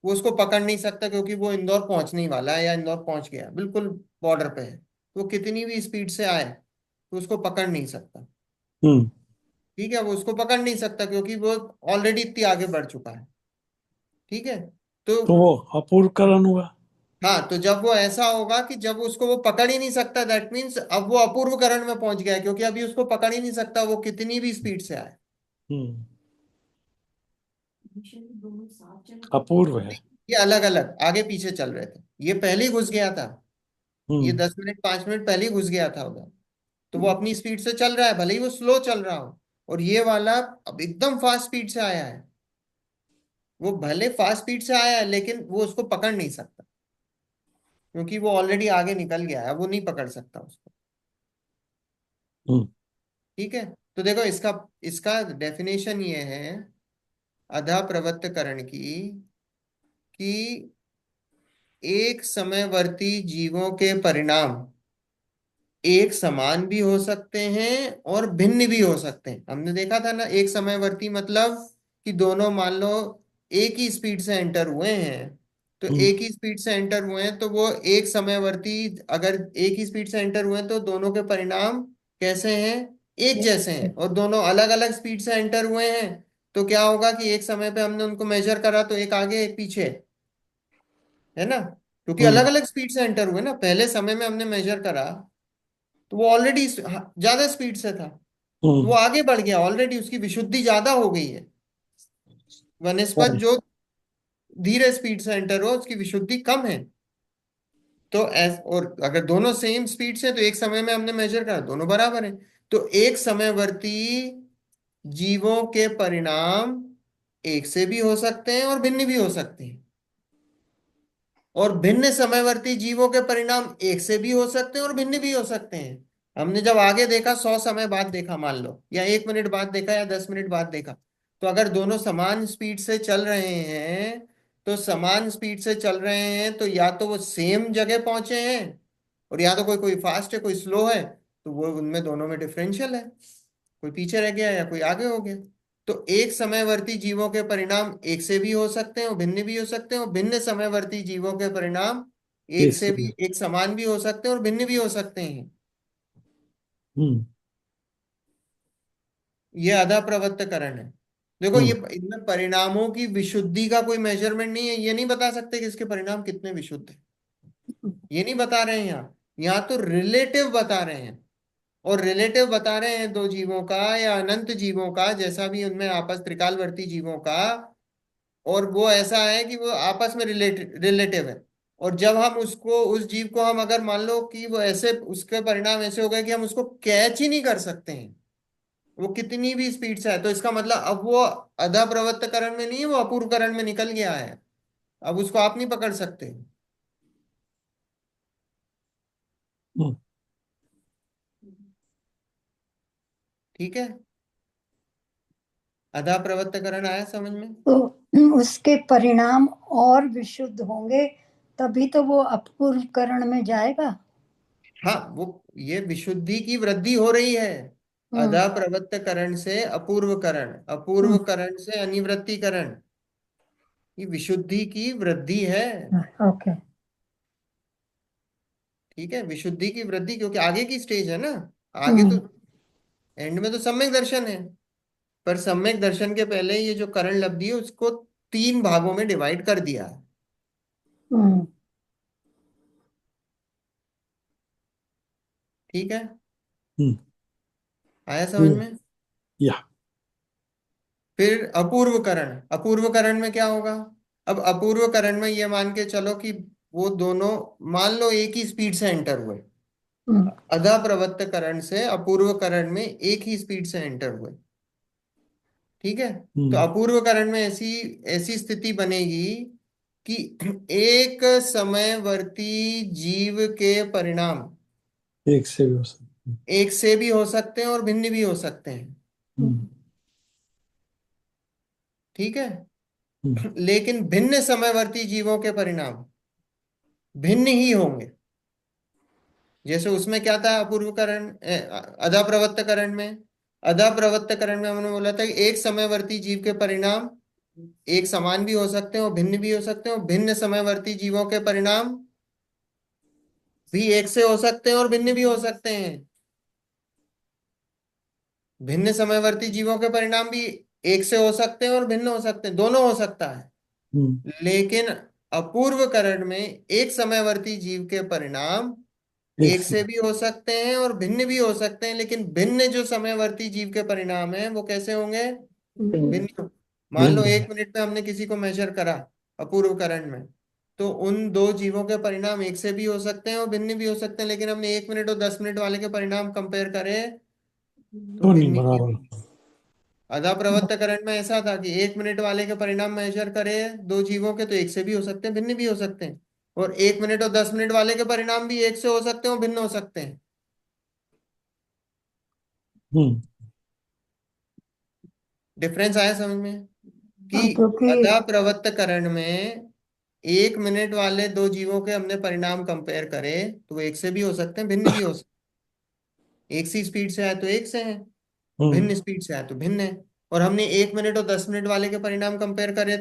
वो उसको पकड़ नहीं सकता, क्योंकि वो इंदौर पहुंचने ही वाला है या इंदौर पहुंच गया है, बिल्कुल बॉर्डर पे है। तो वो कितनी भी स्पीड से आए तो उसको पकड़ नहीं सकता। हम्म। ठीक है। वो उसको पकड़ नहीं सकता क्योंकि वो ऑलरेडी इतनी आगे बढ़ चुका है। ठीक है। तो तो वो अपूर्व करण हुआ। हाँ, तो जब वो ऐसा होगा कि जब उसको वो पकड़ ही नहीं सकता, दैट मीन्स अब वो अपूर्व करण में पहुंच गया है, क्योंकि अभी उसको पकड़ ही नहीं सकता वो कितनी भी स्पीड से आए। हम्म। अपूर्व है। ये अलग अलग आगे पीछे चल रहे थे, ये पहले ही घुस गया था, ये हम्म। 10 मिनट 5 मिनट पहले ही घुस गया था उधर। तो वो अपनी स्पीड से चल रहा है, भले ही वो स्लो चल रहा हो। और ये वाला अब एकदम फास्ट स्पीड से आया है। वो भले फास्ट स्पीड से आया है लेकिन वो उसको पकड़ नहीं सकता, क्योंकि वो ऑलरेडी आगे निकल गया है, वो नहीं पकड़ सकता उसको। हम्म। ठीक है। तो देखो इसका इसका डेफिनेशन ये है अधा प्रवर्तकरण की, कि एक समयवर्ती जीवों के परिणाम एक समान भी हो सकते हैं और भिन्न भी हो सकते हैं। हमने देखा था ना, एक समयवर्ती मतलब कि दोनों मान लो एक ही स्पीड से एंटर हुए हैं। तो हम्म। एक ही स्पीड से एंटर हुए हैं तो वो एक समयवर्ती, अगर एक ही स्पीड से एंटर हुए हैं तो दोनों के परिणाम कैसे हैं, एक जैसे हैं। और दोनों अलग अलग स्पीड से एंटर हुए हैं तो क्या होगा कि एक समय पे हमने उनको मेजर करा तो एक आगे एक पीछे, है ना। क्योंकि अलग हम्म। अलग स्पीड से एंटर हुए ना, पहले समय में हमने मेजर करा तो वो ऑलरेडी ज्यादा स्पीड से था, तो वो हम्म। आगे बढ़ गया, ऑलरेडी उसकी विशुद्धि ज्यादा हो गई है। वनस्पत राइट। जो धीरे स्पीड से एंटर हो उसकी विशुद्धि कम है। तो और अगर दोनों सेम स्पीड से, तो एक समय में हमने मेजर करा दोनों बराबर है। तो एक समयवर्ती जीवों के परिणाम एक से भी हो सकते हैं और भिन्न भी हो सकते हैं, और भिन्न समयवर्ती जीवों के परिणाम एक से भी हो सकते हैं और भिन्न भी हो सकते हैं। हमने जब आगे देखा 100 समय बाद देखा मान लो, या 1 मिनट बाद देखा या 10 मिनट बाद देखा, तो अगर दोनों समान स्पीड से चल रहे हैं, तो समान स्पीड से चल रहे हैं तो या तो वो सेम जगह पहुंचे हैं, और या तो कोई कोई फास्ट है कोई स्लो है, तो वो उनमें दोनों में डिफरेंशियल है, कोई पीछे रह गया या कोई आगे हो गया। तो एक समयवर्ती जीवों के परिणाम एक से भी हो सकते हैं और भिन्न भी हो सकते हैं, और भिन्न समयवर्ती जीवों के परिणाम एक से इससे भी, एक समान भी हो सकते हैं और भिन्न भी हो सकते हैं। हम्म। ये आधा प्रवर्तकरण है। देखो ये हम्म। इनमें परिणामों की विशुद्धि का कोई मेजरमेंट नहीं है, ये नहीं बता सकते कि इसके परिणाम कितने विशुद्ध हैं, ये नहीं बता रहे हैं यहाँ। यहाँ तो रिलेटिव बता रहे हैं, और रिलेटिव बता रहे हैं दो जीवों का या अनंत जीवों का, जैसा भी उनमें आपस त्रिकालवर्ती जीवों का। और वो ऐसा है कि वो आपस में रिलेटिव है। और जब हम उसको, उस जीव को हम अगर मान लो कि वो ऐसे, उसके परिणाम ऐसे हो गए कि हम उसको कैच ही नहीं कर सकते हैं, वो कितनी भी स्पीड से है, तो इसका मतलब अब वो अधा प्रवृत्त करण में नहीं है, वो अपूर्व करण में निकल गया है। अब उसको आप नहीं पकड़ सकते। हम्म, ठीक है, अधा प्रवृत्त करण आया समझ में? तो उसके परिणाम और विशुद्ध होंगे, तभी तो वो अपूर्व करण में जाएगा। हाँ, वो ये विशुद्धि की वृद्धि हो रही है। हम्म। अधा प्रवृत्त करण से अपूर्व करण, अपूर्व करण से अनिवृत्ति करण, ये विशुद्धि की वृद्धि है। ओके। ठीक है, विशुद्धि की वृद्धि, क्योंकि आगे की स्टेज है ना। आगे तो हम्म। एंड में तो सम्यक दर्शन है। पर सम्यक दर्शन के पहले ये जो करण लब्धि है उसको तीन भागों में डिवाइड कर दिया है। हम्म। ठीक है, हम्म, आया समझ हम्म, में? या फिर अपूर्व करण, अपूर्व करण में क्या होगा? अब अपूर्व करण में ये मान के चलो कि वो दोनों मान लो एक ही स्पीड से एंटर हुए। हम्म। अधा प्रवृत्त करण से अपूर्व करण में एक ही स्पीड से एंटर हुए। ठीक है, तो हम्म, अपूर्व करण में ऐसी ऐसी स्थिति बनेगी कि एक समयवर्ती जीव के परिणाम एक से भी हो सकते हैं। एक से भी हो सकते हैं और भिन्न भी हो सकते हैं। हम्म, ठीक है, हम्म, लेकिन भिन्न समयवर्ती जीवों के परिणाम भिन्न ही होंगे। जैसे उसमें क्या था अपूर्व करण अधा प्रवृत्त करण में, अधा प्रवृत्त करण में हमने बोला था कि एक समयवर्ती जीव के परिणाम एक समान भी हो सकते हैं और भिन्न भी हो सकते हैं, और भिन्न समयवर्ती जीवों के परिणाम भी एक से हो सकते हैं और भिन्न भी हो सकते हैं। भिन्न समयवर्ती जीवों के परिणाम भी एक से हो सकते हैं और भिन्न हो सकते हैं, दोनों हो सकता है। हम्म, लेकिन अपूर्व करण में एक समयवर्ती जीव के परिणाम एक एक से से भी हो सकते हैं और भिन्न भी हो सकते हैं, लेकिन भिन्न जो समयवर्ती जीव के परिणाम हैं वो कैसे होंगे? भिन्न। भिन्न। मान लो भिन्न है। 1 मिनट में हमने किसी को मेजर करा अपूर्व करण में, तो उन दो जीवों के परिणाम एक से भी हो सकते हैं और भिन्न भी हो सकते हैं, लेकिन हमने 1 मिनट और 10 मिनट वाले के परिणाम कंपेयर करे तो तो नहीं भिन्न ही बराबर। होंगे। आधा प्रवर्तकरण में ऐसा था कि 1 मिनट वाले के परिणाम मेजर करे दो जीवों के, तो एक से भी हो सकते हैं भिन्न भी हो सकते हैं, और 1 मिनट और 10 मिनट वाले के परिणाम भी एक से हो सकते हैं और भिन्न हो सकते हैं। हम्म, डिफरेंस आया समझ में? कि क्योंकि आधा प्रवर्तकरण में 1 मिनट वाले दो जीवों के हमने परिणाम कंपेयर करे तो वो एक से भी हो सकते हैं भिन्न भी हो सकते हैं। एक सी स्पीड से है तो एक से है, हम्म, भिन्न स्पीड से है तो भिन्न है। और हमने 1 मिनट और 10 मिनट वाले के परिणाम कंपेयर करे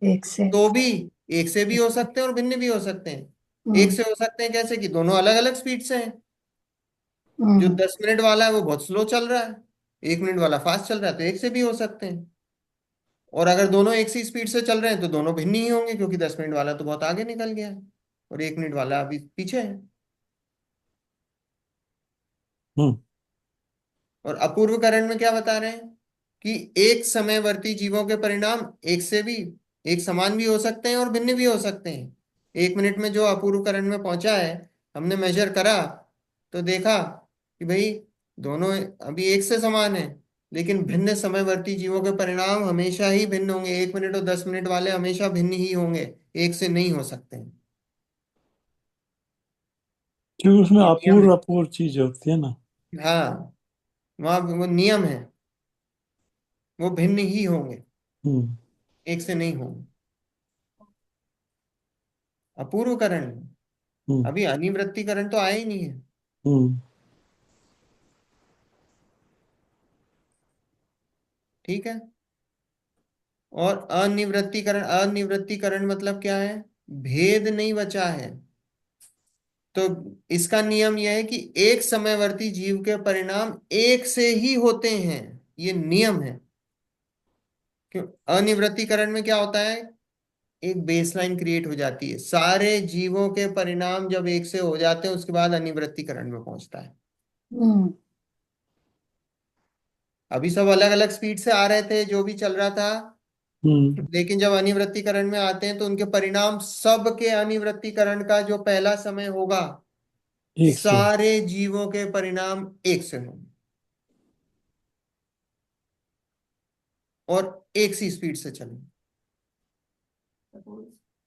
एक से। तो भी एक से भी हो सकते हैं और भिन्न भी हो सकते हैं। एक हम्म। से हो सकते हैं कैसे कि दोनों अलग अलग स्पीड से हैं। जो हम्म। 10 मिनट वाला है वो बहुत स्लो चल रहा है, 1 मिनट वाला फास्ट चल रहा है, तो एक से भी हो सकते हैं। और अगर दोनों एक सी स्पीड से चल रहे हैं तो दोनों भिन्न ही होंगे, क्योंकि 10 मिनट वाला तो बहुत आगे निकल गया है और 1 मिनट वाला अभी पीछे है। हम्म, और अपूर्व करण में क्या बता रहे हैं कि एक समयवर्ती जीवों के परिणाम एक से भी एक समान भी हो सकते हैं और भिन्न भी हो सकते हैं। 1 मिनट में जो अपूर्व करण में पहुंचा है, हमने मेजर करा तो देखा कि भाई दोनों अभी एक से समान है, लेकिन भिन्न समयवर्ती जीवों के परिणाम हमेशा ही भिन्न होंगे। 1 मिनट और 10 मिनट वाले हमेशा भिन्न ही होंगे, एक से नहीं हो सकते हैं। क्योंकि उसमें ये नियम अपूर्व है। अपूर्व चीज होती है ना। हाँ, वहाँ वो नियम है, वो भिन्न ही होंगे, हम्म, एक से नहीं होंगे। अपूर्वकरण, हम्म, अभी अनिवृत्तिकरण तो आया ही नहीं है। हम्म, ठीक है, और अनिवृत्तिकरण, अनिवृत्तिकरण मतलब क्या है? भेद नहीं बचा है। तो इसका नियम यह है कि एक समयवर्ती जीव के परिणाम एक से ही होते हैं, ये नियम है। क्यों? अनिवृत्तिकरण में क्या होता है, एक बेसलाइन क्रिएट हो जाती है, सारे जीवों के परिणाम जब एक से हो जाते हैं उसके बाद अनिवृत्तिकरण में पहुंचता है। हम्म। अभी सब अलग अलग स्पीड से आ रहे थे जो भी चल रहा था, हम्म, लेकिन जब अनिवृत्तिकरण में आते हैं तो उनके परिणाम सबके अनिवृत्तिकरण का जो पहला समय होगा, एक से। सारे जीवों के परिणाम एक से होंगे। और एक सी स्पीड से चलें। सपोज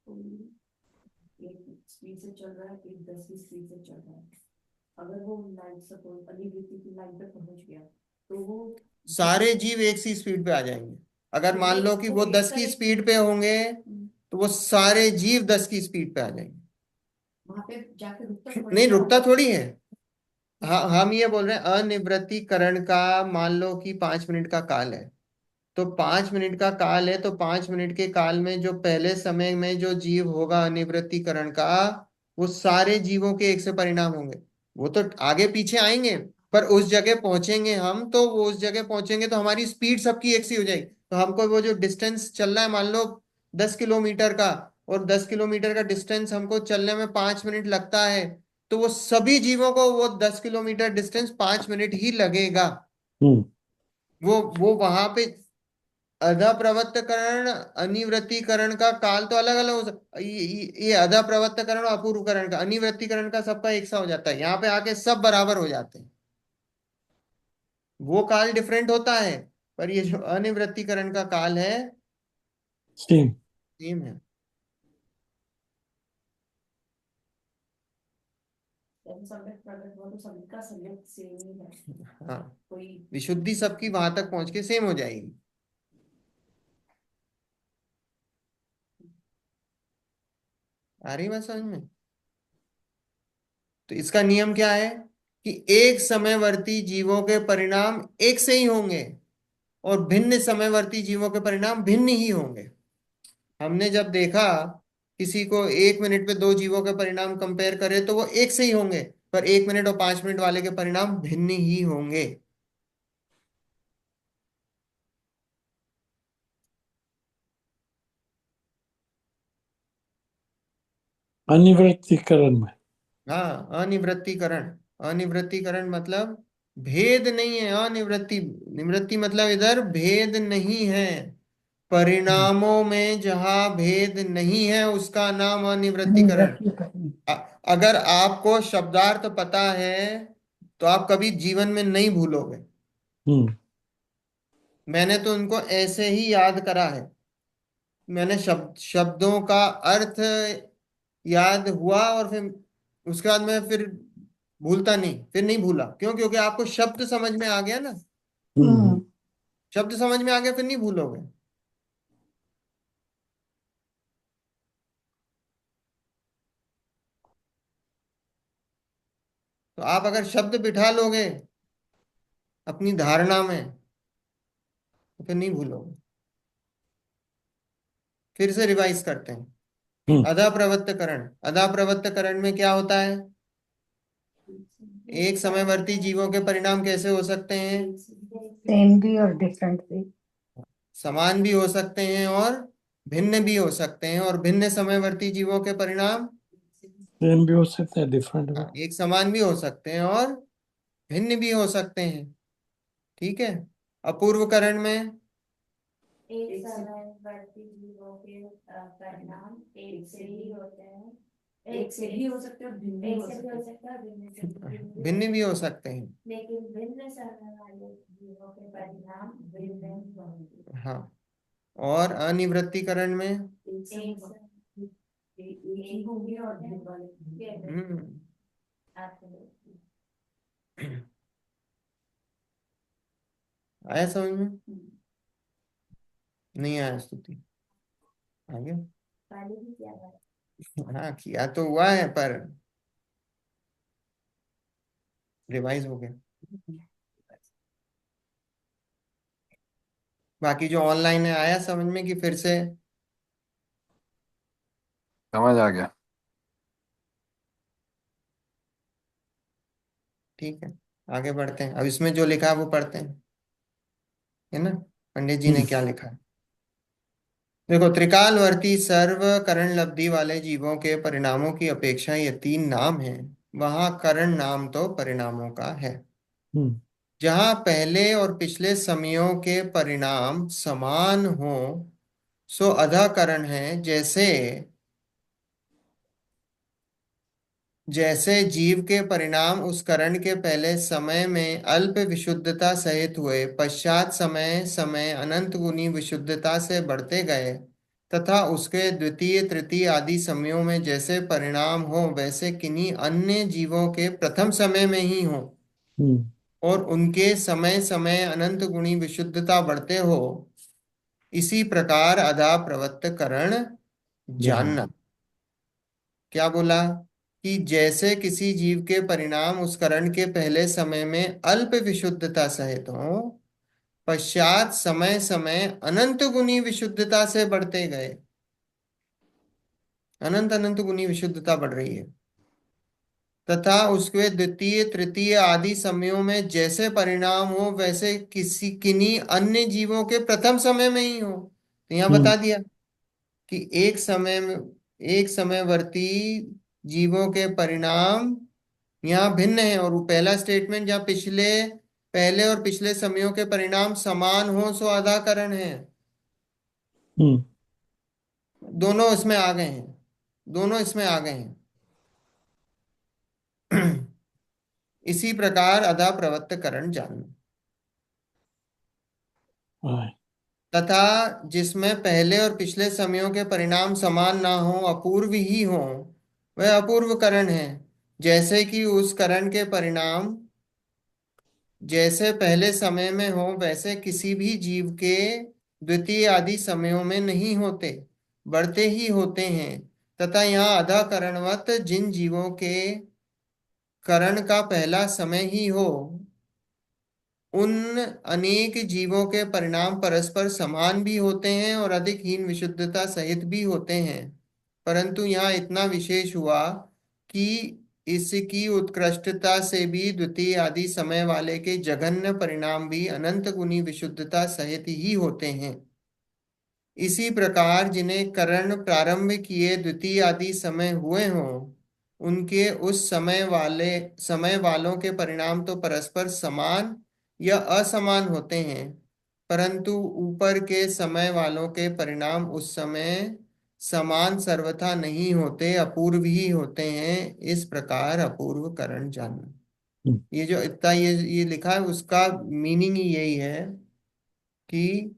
कोई एक स्पीड से चल रहा है, एक 10 की स्पीड से चल रहा है। अगर वो लाइट सपोज अनिवृत्ति की लाइट पे पहुंच गया तो वो सारे जीव एक सी स्पीड पे आ जाएंगे। अगर मान लो कि वो 10 की स्पीड पे होंगे तो वो सारे जीव 10 की स्पीड पे आ जाएंगे। वहां पे जाके रुकता नहीं, रुकता थोड़ी है। हाँ, हम ये बोल रहे हैं अनिवृत्तीकरण का मान लो कि 5 मिनट का काल है। तो 5 मिनट का काल है, तो 5 मिनट के काल में जो पहले समय में जो जीव होगा अनिवृत्तीकरण का, वो सारे जीवों के एक से परिणाम होंगे। वो तो आगे पीछे आएंगे, पर उस जगह पहुंचेंगे हम, तो वो उस जगह पहुंचेंगे तो हमारी स्पीड सबकी एक सी हो जाएगी। तो हमको वो जो डिस्टेंस चल रहा है मान लो 10 किलोमीटर का, और 10 किलोमीटर का डिस्टेंस हमको चलने में 5 मिनट लगता है, तो वो सभी जीवों को वो 10 किलोमीटर डिस्टेंस 5 मिनट ही लगेगा। हम्म वो वहां पे अधा प्रवर्तकरण अनिवृत्तीकरण का काल तो अलग अलग हो सकता। ये अधा प्रवर्तकरण और अपूर्वकरण का, अनिवृत्तीकरण का सबका एक सा हो जाता है, यहाँ पे आके सब बराबर हो जाते हैं। वो काल डिफरेंट होता है, पर ये जो अनिवृत्तीकरण का काल है सेम। सेम है। सम्यक प्रकट हुआ तो सबका सम्यक सेम ही है। हाँ, कोई विशुद्धि सबकी वहां तक पहुंच के सेम हो जाएगी। आ रही बात समझ में? तो इसका नियम क्या है कि एक समयवर्ती जीवों के परिणाम एक से ही होंगे, और भिन्न समयवर्ती जीवों के परिणाम भिन्न ही होंगे। हमने जब देखा किसी को 1 मिनट पे दो जीवों के परिणाम कंपेयर करें तो वो एक से ही होंगे, पर 1 मिनट और 5 मिनट वाले के परिणाम भिन्न ही होंगे। अनिवृत्तीकरण में। हाँ, अनिवृत्तीकरण। अनिवृत्तीकरण मतलब भेद नहीं है। अनिवृत्ति, निवृत्ति मतलब इधर भेद नहीं है। हम्म परिणामों में जहां भेद नहीं है उसका नाम अनिवृत्तीकरण। निवृत्तीकरण। अगर आपको शब्दार्थ पता है तो आप कभी जीवन में नहीं भूलोगे। हम्म मैंने तो उनको ऐसे ही याद करा है। मैंने शब्दों का अर्थ याद हुआ, और फिर उसके बाद मैं फिर भूलता नहीं, फिर नहीं भूला। क्यों? क्योंकि आपको शब्द समझ में आ गया ना। हम्म शब्द समझ में आ गया, फिर नहीं भूलोगे। तो आप अगर शब्द बिठा लोगे अपनी धारणा में तो फिर नहीं भूलोगे। फिर से रिवाइज करते हैं। हम्म अधा प्रवर्तकरण। अधा प्रवर्तकरण में क्या होता है? एक समयवर्ती जीवों के परिणाम कैसे हो सकते हैं? सेम भी और डिफरेंट भी। समान भी हो सकते हैं और भिन्न भी हो सकते हैं। और भिन्न समयवर्ती जीवों के परिणाम, सेम भी हो सकता है, डिफरेंट भी। हाँ, एक समान भी हो सकते हैं और भिन्न भी हो सकते हैं। ठीक है। अपूर्वकरण में एक समय बढ़ती जीवों के परिणाम एक से ही होते हैं। एक से भी हो सकते हैं और भिन्न भी हो सकते हैं, भिन्न से भिन्न भी हो सकते हैं। लेकिन भिन्न समय वाले जीवों के परिणाम भिन्न नहीं होंगे। हाँ, और अनिवृत्तीकरण में एक ही होंगे और भिन्न वाले हम्म आया समझ में? नहीं आया स्तुति? आगे। पहले भी क्या है। हाँ, किया तो हुआ है, पर रिवाइज हो गया। बाकी जो ऑनलाइन है, आया समझ में कि फिर से? समझ आ गया। ठीक है, आगे बढ़ते हैं। अब इसमें जो लिखा है वो पढ़ते हैं, है ना? पंडित जी ने हम्म क्या लिखा है देखो। त्रिकालवर्ती सर्व करण लब्धि वाले जीवों के परिणामों की अपेक्षा ये तीन नाम हैं। वहां करण नाम तो परिणामों का है। हम्म जहां पहले और पिछले समयों के परिणाम समान हो सो अधाकरण है। जैसे जैसे जीव के परिणाम उस करण के पहले समय में अल्प विशुद्धता सहित हुए, पश्चात समय समय अनंत गुनी विशुद्धता से बढ़ते गए, तथा उसके द्वितीय तृतीय आदि समयों में जैसे परिणाम हो वैसे किन्हीं अन्य जीवों के प्रथम समय में ही हो, हम्म, और उनके समय समय अनंत गुणी विशुद्धता बढ़ते हो, इसी प्रकार अधा प्रवृत्त करण जान। जानना। क्या बोला? कि जैसे किसी जीव के परिणाम उस करण के पहले समय में अल्प विशुद्धता सहित हो, पश्चात समय समय अनंत गुनी विशुद्धता से बढ़ते गए, अनंत अनंत गुनी विशुद्धता बढ़ रही है, तथा उसके द्वितीय तृतीय आदि समयों में जैसे परिणाम हो वैसे किसी किन्हीं अन्य जीवों के प्रथम समय में ही हो। तो यहाँ हम्म, बता दिया कि एक समयवर्ती जीवों के परिणाम यहाँ भिन्न है, और वो पहला स्टेटमेंट जहाँ पहले और पिछले समयों के परिणाम समान हो सो अधाकरण है। हम्म, दोनों इसमें आ गए हैं, दोनों इसमें आ गए हैं। इसी प्रकार अधा प्रवृत्त करण जानना। right, तथा जिसमें पहले और पिछले समयों के परिणाम समान ना हो, अपूर्व ही हो, वह अपूर्व करण है। जैसे कि उस करण के परिणाम जैसे पहले समय में हो वैसे किसी भी जीव के द्वितीय आदि समयों में नहीं होते, बढ़ते ही होते हैं। तथा यहाँ अधा करणवत जिन जीवों के करण का पहला समय ही हो, उन अनेक जीवों के परिणाम परस्पर समान भी होते हैं और अधिक हीन विशुद्धता सहित भी होते हैं, परंतु यहाँ इतना विशेष हुआ कि इसकी उत्कृष्टता से भी द्वितीय आदि समय वाले के जघन्य परिणाम भी अनंत गुनी विशुद्धता सहित ही होते हैं। इसी प्रकार जिन्हें करण प्रारंभ किए द्वितीय आदि समय हुए हों, उनके उस समय वालों के परिणाम तो परस्पर समान या असमान होते हैं, परंतु ऊपर के समय वालों के परिणाम उस समय समान सर्वथा नहीं होते, अपूर्व ही होते हैं। इस प्रकार अपूर्व करण जानना। हम्म, ये जो इतना ये लिखा है उसका मीनिंग ही यही है कि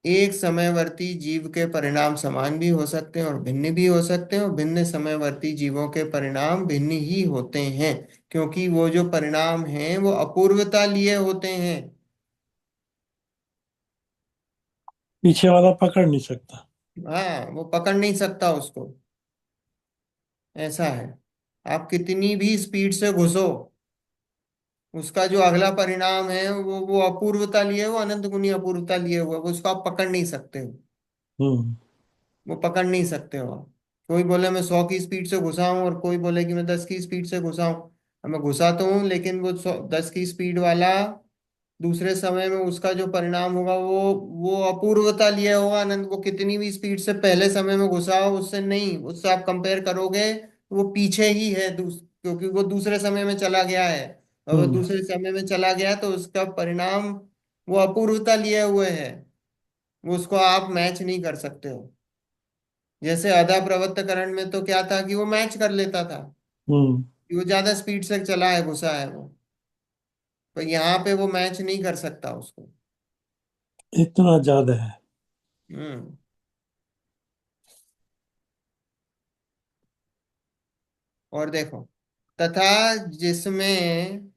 एक समयवर्ती जीव के परिणाम समान भी हो सकते हैं और भिन्न भी हो सकते हैं, और भिन्न समयवर्ती जीवों के परिणाम भिन्न ही होते हैं, क्योंकि वो जो परिणाम हैं वो अपूर्वता लिए होते हैं। पीछे वाला पकड़ नहीं सकता। हाँ, वो पकड़ नहीं सकता उसको। ऐसा है, आप कितनी भी स्पीड से घुसो, उसका जो अगला परिणाम है वो अपूर्वता लिए, वो अनंत गुनी अपूर्वता लिए हुआ, वो उसको आप पकड़ नहीं सकते हो। हम्म, वो पकड़ नहीं सकते हो आप। कोई बोले मैं 100 की स्पीड से घुसा हूं, और कोई बोले कि मैं 10 की स्पीड से घुसा हूं। अब मैं घुसा तो हूँ, लेकिन वो 10 की स्पीड वाला दूसरे समय में उसका जो परिणाम होगा वो अपूर्वता लिया होगा आनंद। वो कितनी भी स्पीड से पहले समय में घुसा हो, उससे नहीं, उससे आप कंपेयर करोगे तो वो पीछे ही है, क्योंकि वो दूसरे समय में चला गया है। और वो हम्म, दूसरे समय में चला गया तो उसका परिणाम वो अपूर्वता लिए हुए है, वो उसको आप मैच नहीं कर सकते हो। जैसे आधा प्रवर्तकरण में तो क्या था कि वो मैच कर लेता था हम्म, कि वो ज्यादा स्पीड से चला है, घुसा है वो। तो यहाँ पे वो मैच नहीं कर सकता उसको। इतना ज्यादा है। हम्म। और देखो, तथा जिसमें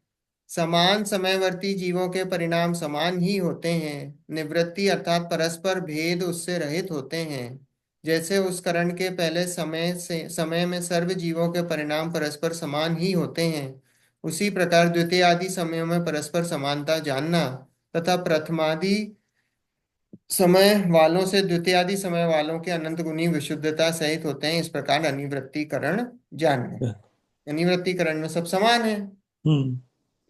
समान समयवर्ती जीवों के परिणाम समान ही होते हैं, निवृत्ति अर्थात परस्पर भेद उससे रहित होते हैं। जैसे उस करण के पहले समय में सर्व जीवों के परिणाम परस्पर समान ही होते हैं, उसी प्रकार द्वितीय आदि समयों में परस्पर समानता जानना, तथा प्रथमादि समय वालों से द्वितीय आदि समय वालों के अनंत गुनी विशुद्धता सहित होते हैं। इस प्रकार अनिवृत्तीकरण जानना। अनिवृत्तीकरण में सब समान है। हम्म,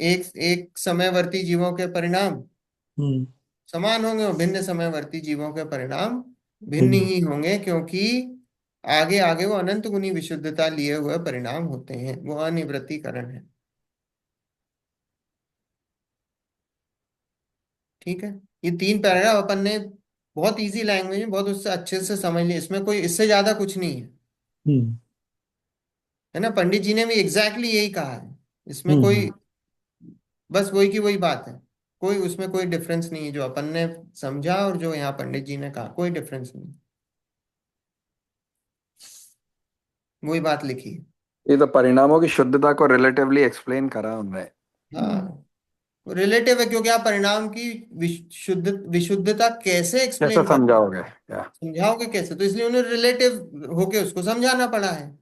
एक एक समयवर्ती जीवों के परिणाम हम्म, समान होंगे, और भिन्न समयवर्ती जीवों के परिणाम भिन्न भिन्न। ही होंगे, क्योंकि आगे आगे वो अनंत गुनी विशुद्धता लिए हुए परिणाम होते हैं। वो अनिवृत्तीकरण है। ठीक है। ये 3 पैराग्राफ अपन ने बहुत इजी लैंग्वेज में बहुत उससे अच्छे से समझ लिया, इसमें कोई इससे ज्यादा कुछ नहीं है। हम्म, है ना। पंडित जी ने भी एग्जैक्टली यही कहा है, इसमें हम्म। कोई, बस वही की वही बात है। कोई उसमें कोई डिफरेंस नहीं है, जो अपन ने समझा और जो यहाँ पंडित जी ने कहा, कोई डिफरेंस नहीं, वही बात लिखी है। ये तो परिणामों की शुद्धता को रिलेटिवली एक्सप्लेन करा उनने। हाँ, रिलेटिव है, क्योंकि आप परिणाम की विशुद्धता कैसे कैसे एक्सप्लेन कर, समझाओगे? या समझाओगे कैसे, तो इसलिए उन्हें रिलेटिव होके उसको समझाना पड़ा है।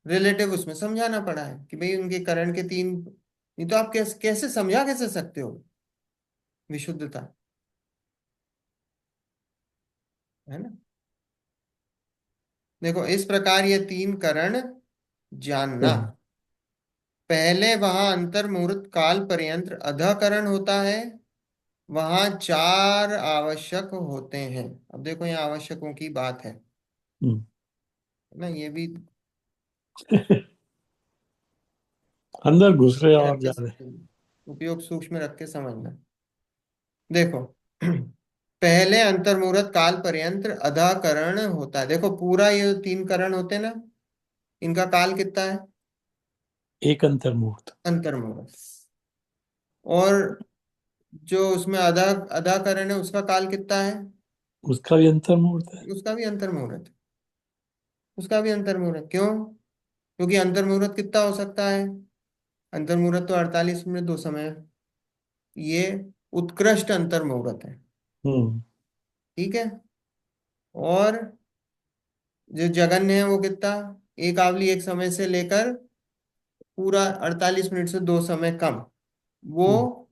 रिलेटिव उसमें समझाना पड़ा है कि भाई उनके करण के तीन, नहीं तो आप कैसे कैसे समझा कैसे सकते हो विशुद्धता, है ना। देखो, इस प्रकार ये तीन करण जानना। हम्म। पहले वहां अंतर मुहूर्त काल पर्यंत अधःकरण होता है, वहां चार आवश्यक होते हैं। अब देखो, यहाँ आवश्यकों की बात है हम्म। ना, ये भी अंदर घुस रहे रख और के जा रहे। उपयोग सूक्ष्म रख के समझना। देखो, पहले अंतर्मुहूर्त काल पर्यंत अधाकरण होता है। देखो, पूरा ये तीन करण होते हैं ना, इनका काल कितना है, एक अंतर मुहूर्त। अंतर्मुहूर्त। और जो उसमें अधा अधाकरण है उसका काल कितना है, उसका भी अंतर मुहूर्त है। उसका भी अंतर्मुहूर्त, उसका भी अंतर्मुहूर्त। क्यों? क्योंकि अंतर्मुहूर्त कितना हो सकता है, अंतर्मुहूर्त तो 48 मिनट 2 समय, ये उत्कृष्ट अंतर्मुहूर्त है। हम्म। ठीक है। और जो जगन्य है वो कितना, एक आवली 1 समय से लेकर पूरा 48 मिनट से 2 समय कम, वो हम्म।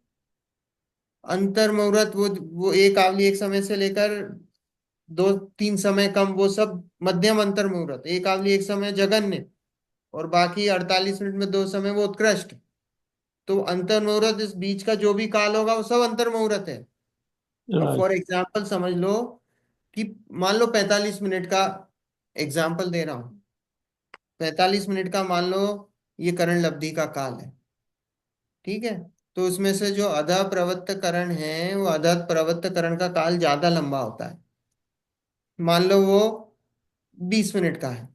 अंतर मुहूर्त, वो एक आवली 1 समय से लेकर 2-3 समय कम, वो सब मध्यम अंतर मुहूर्त। एक आवली 1 समय जघन्य, और बाकी 48 मिनट में 2 समय वो उत्कृष्ट। तो अंतर मुहूर्त, इस बीच का जो भी काल होगा वो सब अंतर मुहूर्त है। अब राइट। फॉर एग्जाम्पल समझ लो कि मान लो 45 मिनट का एग्जाम्पल दे रहा हूं, 45 मिनट का मान लो ये करण लब्धि का काल है। ठीक है। तो उसमें से जो अधा प्रवृत्त करण है, वो अधा प्रवृत्त करण का काल ज्यादा लंबा होता है। मान लो वो 20 मिनट का है,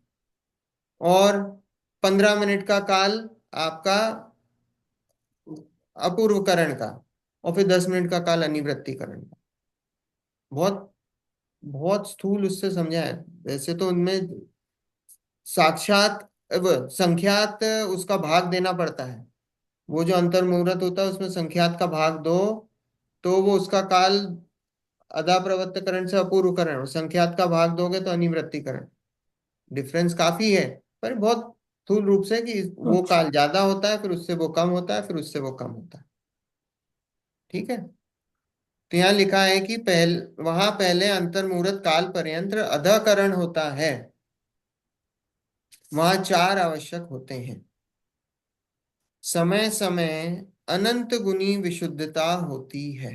और 15 मिनट का काल आपका अपूर्व करण का, और फिर 10 मिनट का काल अनिवृत्ति करण का। बहुत बहुत स्थूल उससे समझा है। वैसे तो उनमें साक्षात संख्यात उसका भाग देना पड़ता है। वो जो अंतर मुहूर्त होता है उसमें संख्यात का भाग दो, तो वो उसका काल अदा प्रवर्तकरण से अपूर्वकरण, और संख्यात का भाग दोगे तो अनिवृत्तिकरण। डिफरेंस काफी है, पर बहुत स्थूल रूप से कि वो अच्छा। काल ज्यादा होता है, फिर उससे वो कम होता है, फिर उससे वो कम होता है। ठीक है। तो यहाँ लिखा है कि वहां पहले अंतर्मुहूर्त काल पर्यंत अधःकरण होता है, वहां चार आवश्यक होते हैं। समय समय अनंत गुनी विशुद्धता होती है।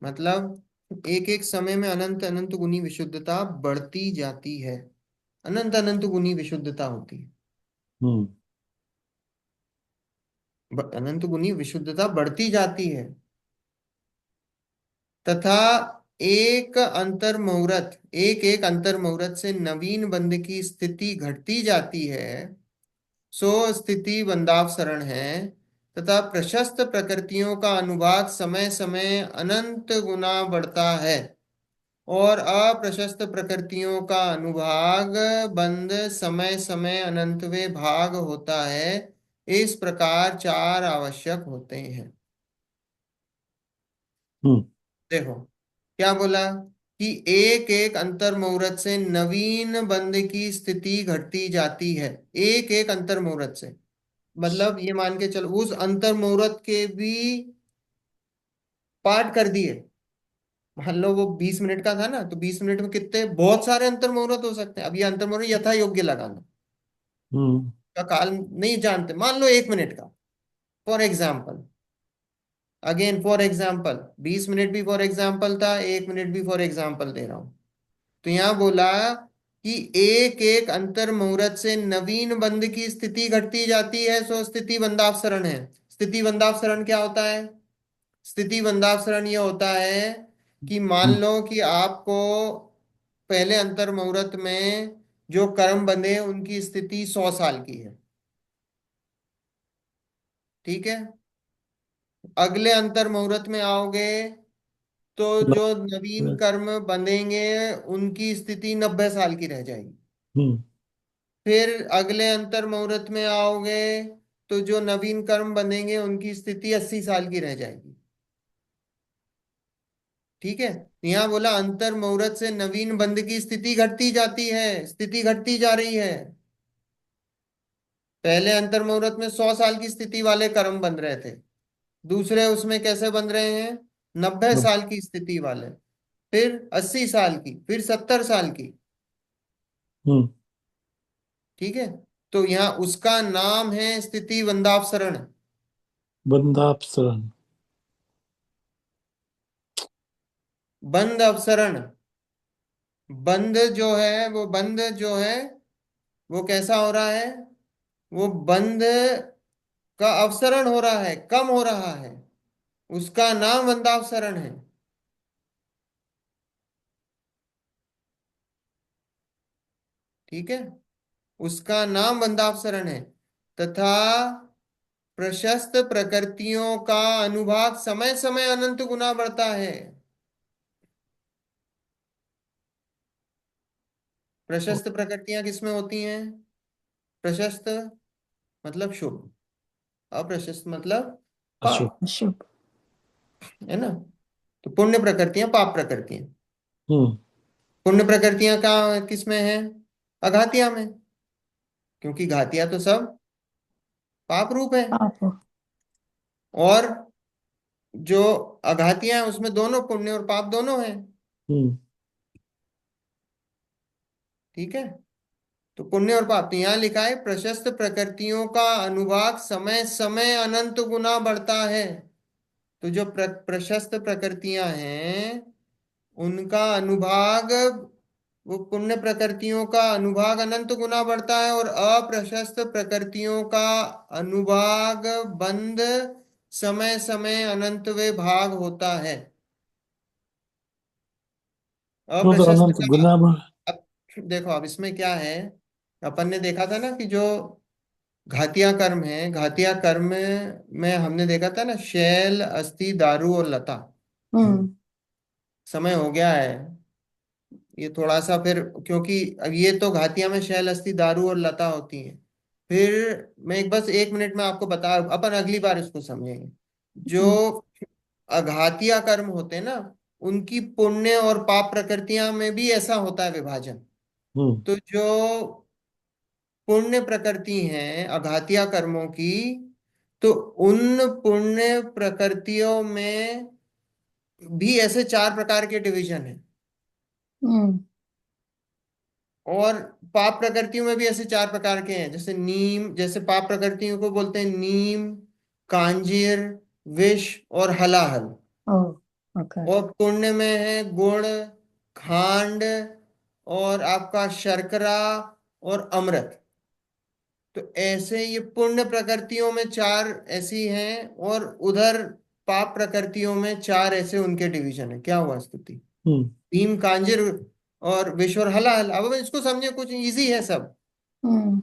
मतलब एक एक समय में अनंत अनंत गुनी विशुद्धता बढ़ती जाती है, अनंत अनंत गुनी विशुद्धता होती है। हम्म। अनंत गुनी विशुद्धता बढ़ती जाती है। तथा एक एक अंतर मुहूर्त से नवीन बंध की स्थिति घटती जाती है, सो स्थिति बंधावसरण है। तथा प्रशस्त प्रकृतियों का अनुभाग समय समय अनंत गुना बढ़ता है, और अप्रशस्त प्रकृतियों का अनुभाग बंध समय समय अनंतवे भाग होता है। इस प्रकार चार आवश्यक होते हैं। हम्म। देखो, क्या बोला कि एक एक अंतर मुहूर्त से नवीन बंध की स्थिति घटती जाती है, एक एक अंतर मुहूर्त से। मतलब ये मान के चलो, उस अंतर मुहूर्त के भी पार्ट कर दिए। मान लो वो 20 मिनट का था ना, तो 20 मिनट में कितने, बहुत सारे अंतर मुहूर्त हो सकते हैं। अब ये अंतर मुहूर्त यथा योग्य लगाना, हम्म। का काल नहीं जानते, मान लो 1 मिनट का, for example. Again for example, 20 minute भी फॉर एग्जाम्पल था, 1 मिनट भी फॉर एग्जाम्पल दे रहा हूं। तो यहाँ बोला कि एक एक अंतर मुहूर्त से नवीन बंध की स्थिति घटती जाती है, सो स्थिति बंधावसरण है। स्थिति बंधावसरण क्या होता है? स्थिति बंधावसरण ये होता है कि मान हम्म। लो कि आपको पहले अंतर मुहूर्त में जो कर्म बंधे उनकी स्थिति 100 साल की है। ठीक है। अगले अंतर मुहूर्त में आओगे तो जो नवीन कर्म बंधेंगे उनकी स्थिति 90 साल की रह जाएगी। हम्म फिर अगले अंतर मुहूर्त में आओगे तो जो नवीन कर्म बंधेंगे उनकी स्थिति 80 साल की रह जाएगी। ठीक है। यहाँ बोला अंतर मुहूर्त से नवीन बंध की स्थिति घटती जाती है, स्थिति घटती जा रही है। पहले अंतर मुहूर्त में 100 साल की स्थिति वाले कर्म बंध रहे थे, दूसरे उसमें कैसे बंध रहे हैं, 90 साल की स्थिति वाले, फिर 80 साल की, फिर 70 साल की। हम्म ठीक है। तो यहाँ उसका नाम है स्थिति बंधापसरण। बंधापसरण। बंध अपसरण। बंध जो है वो बंध जो है वो कैसा हो रहा है, वो बंध का अपसरण हो रहा है, कम हो रहा है, उसका नाम बंधापसरण है। ठीक है। उसका नाम बंधापसरण है। तथा प्रशस्त प्रकृतियों का अनुभाग समय समय अनंत गुना बढ़ता है। प्रशस्त प्रकृतियां किसमें होती हैं, प्रशस्त मतलब शुभ, अप्रशस्त मतलब अशुभ। पाप, अशुभ। है ना। तो पुण्य प्रकृतियां, पाप प्रकृतियां। हम्म पुण्य प्रकृतियां कहाँ किसमें है, अघातिया में, क्योंकि घातिया तो सब पाप रूप है। पाप। और जो अघातिया है उसमें दोनों पुण्य और पाप दोनों है। हम्म ठीक है। तो पुण्य और पाप, तो यहाँ लिखा है प्रशस्त प्रकृतियों का अनुभाग समय समय अनंत गुना बढ़ता है। तो जो प्रशस्त प्रकृतियां हैं उनका अनुभाग, वो पुण्य प्रकृतियों का अनुभाग अनंत गुना बढ़ता है, और अप्रशस्त प्रकृतियों का अनुभाग बंद समय समय अनंत वे भाग होता है। वो तो अप्रशस्त अनंत का, गुना बढ़। अब देखो अब इसमें क्या है, अपन ने देखा था ना कि जो घातिया कर्म है, घातिया कर्म में हमने देखा था ना, शैल अस्थि दारू और लता। हम्म। समय हो गया है ये थोड़ा सा फिर, क्योंकि अब ये तो घातिया में शैल अस्थि दारू और लता होती है। फिर मैं एक बस 1 मिनट में आपको बता, अपन अगली बार इसको समझेंगे। जो हम्म। अघातिया कर्म होते हैं ना, उनकी पुण्य और पाप प्रकृतियां में भी ऐसा होता है विभाजन। हम्म तो जो पुण्य प्रकृति हैं अघातिया कर्मों की, तो उन पुण्य प्रकृतियों में भी ऐसे 4 प्रकार के डिवीजन हैं। हम्म। और पाप प्रकृतियों में भी ऐसे 4 प्रकार के हैं, जैसे नीम, जैसे पाप प्रकृतियों को बोलते हैं नीम, कांजीर, विष और हलाहल। ओह। ओके। और पुण्य में है गुड़, खांड, और आपका शर्करा और अमृत। तो ऐसे ये पुण्य प्रकृतियों में 4 ऐसी हैं, और उधर पाप प्रकृतियों में 4 ऐसे उनके डिवीजन है। क्या हुआ स्तुति, हम्म नीम, कांजिर और विष और हलाहल। अब हम इसको समझे, कुछ इजी है सब, हम्म।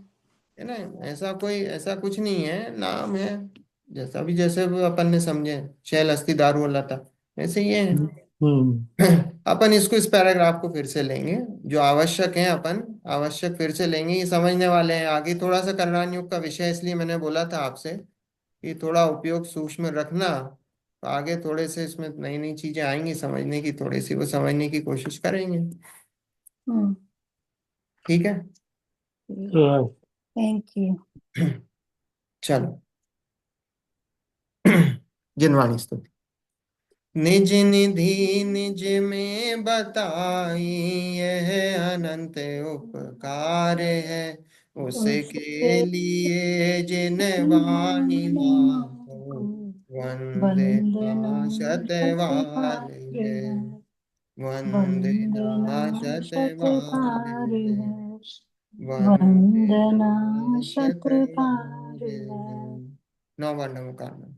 है ना। ऐसा कोई ऐसा कुछ नहीं है, नाम है जैसा भी, जैसे भी अपन ने समझे, शैल अस्थि दारू और लता, वैसे ये है। हम्म अपन इसको इस पैराग्राफ को फिर से लेंगे, जो आवश्यक है अपन आवश्यक फिर से लेंगे, ये समझने वाले हैं आगे। थोड़ा सा करणान योग का विषय, इसलिए मैंने बोला था आपसे कि थोड़ा उपयोग सूक्ष्म रखना, तो आगे थोड़े से इसमें नई नई चीजें आएंगी समझने की, थोड़ी सी वो समझने की कोशिश करेंगे। हम्म। ठीक है। Thank you. चलो। जिनवाणी स्तुति। निज निधि निज में बताई, यह अनंत उपकार है, उसके उसके लिए जिन वाणी वाणी माको, माको वंदना वंदना शतवार शतबार है, है। वंदना वंदना शतवार शतबार है, है। वंदना वंदना शतबार शतवार है। है। नौ बार नमोकार।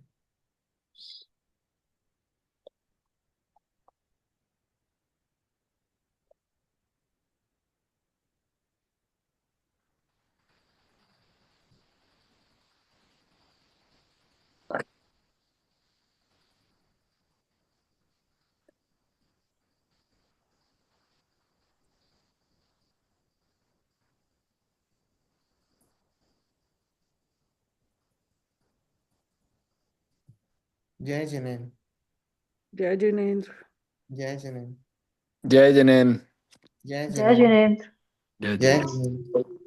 जय जिनेन्द्र। जय जिनेन्द्र। जय जिनेन्द्र। जय जनेन। जय जय जिनेन्द्र। जिनेन्द्र। जय जय जनेन। जिनेन्द्र।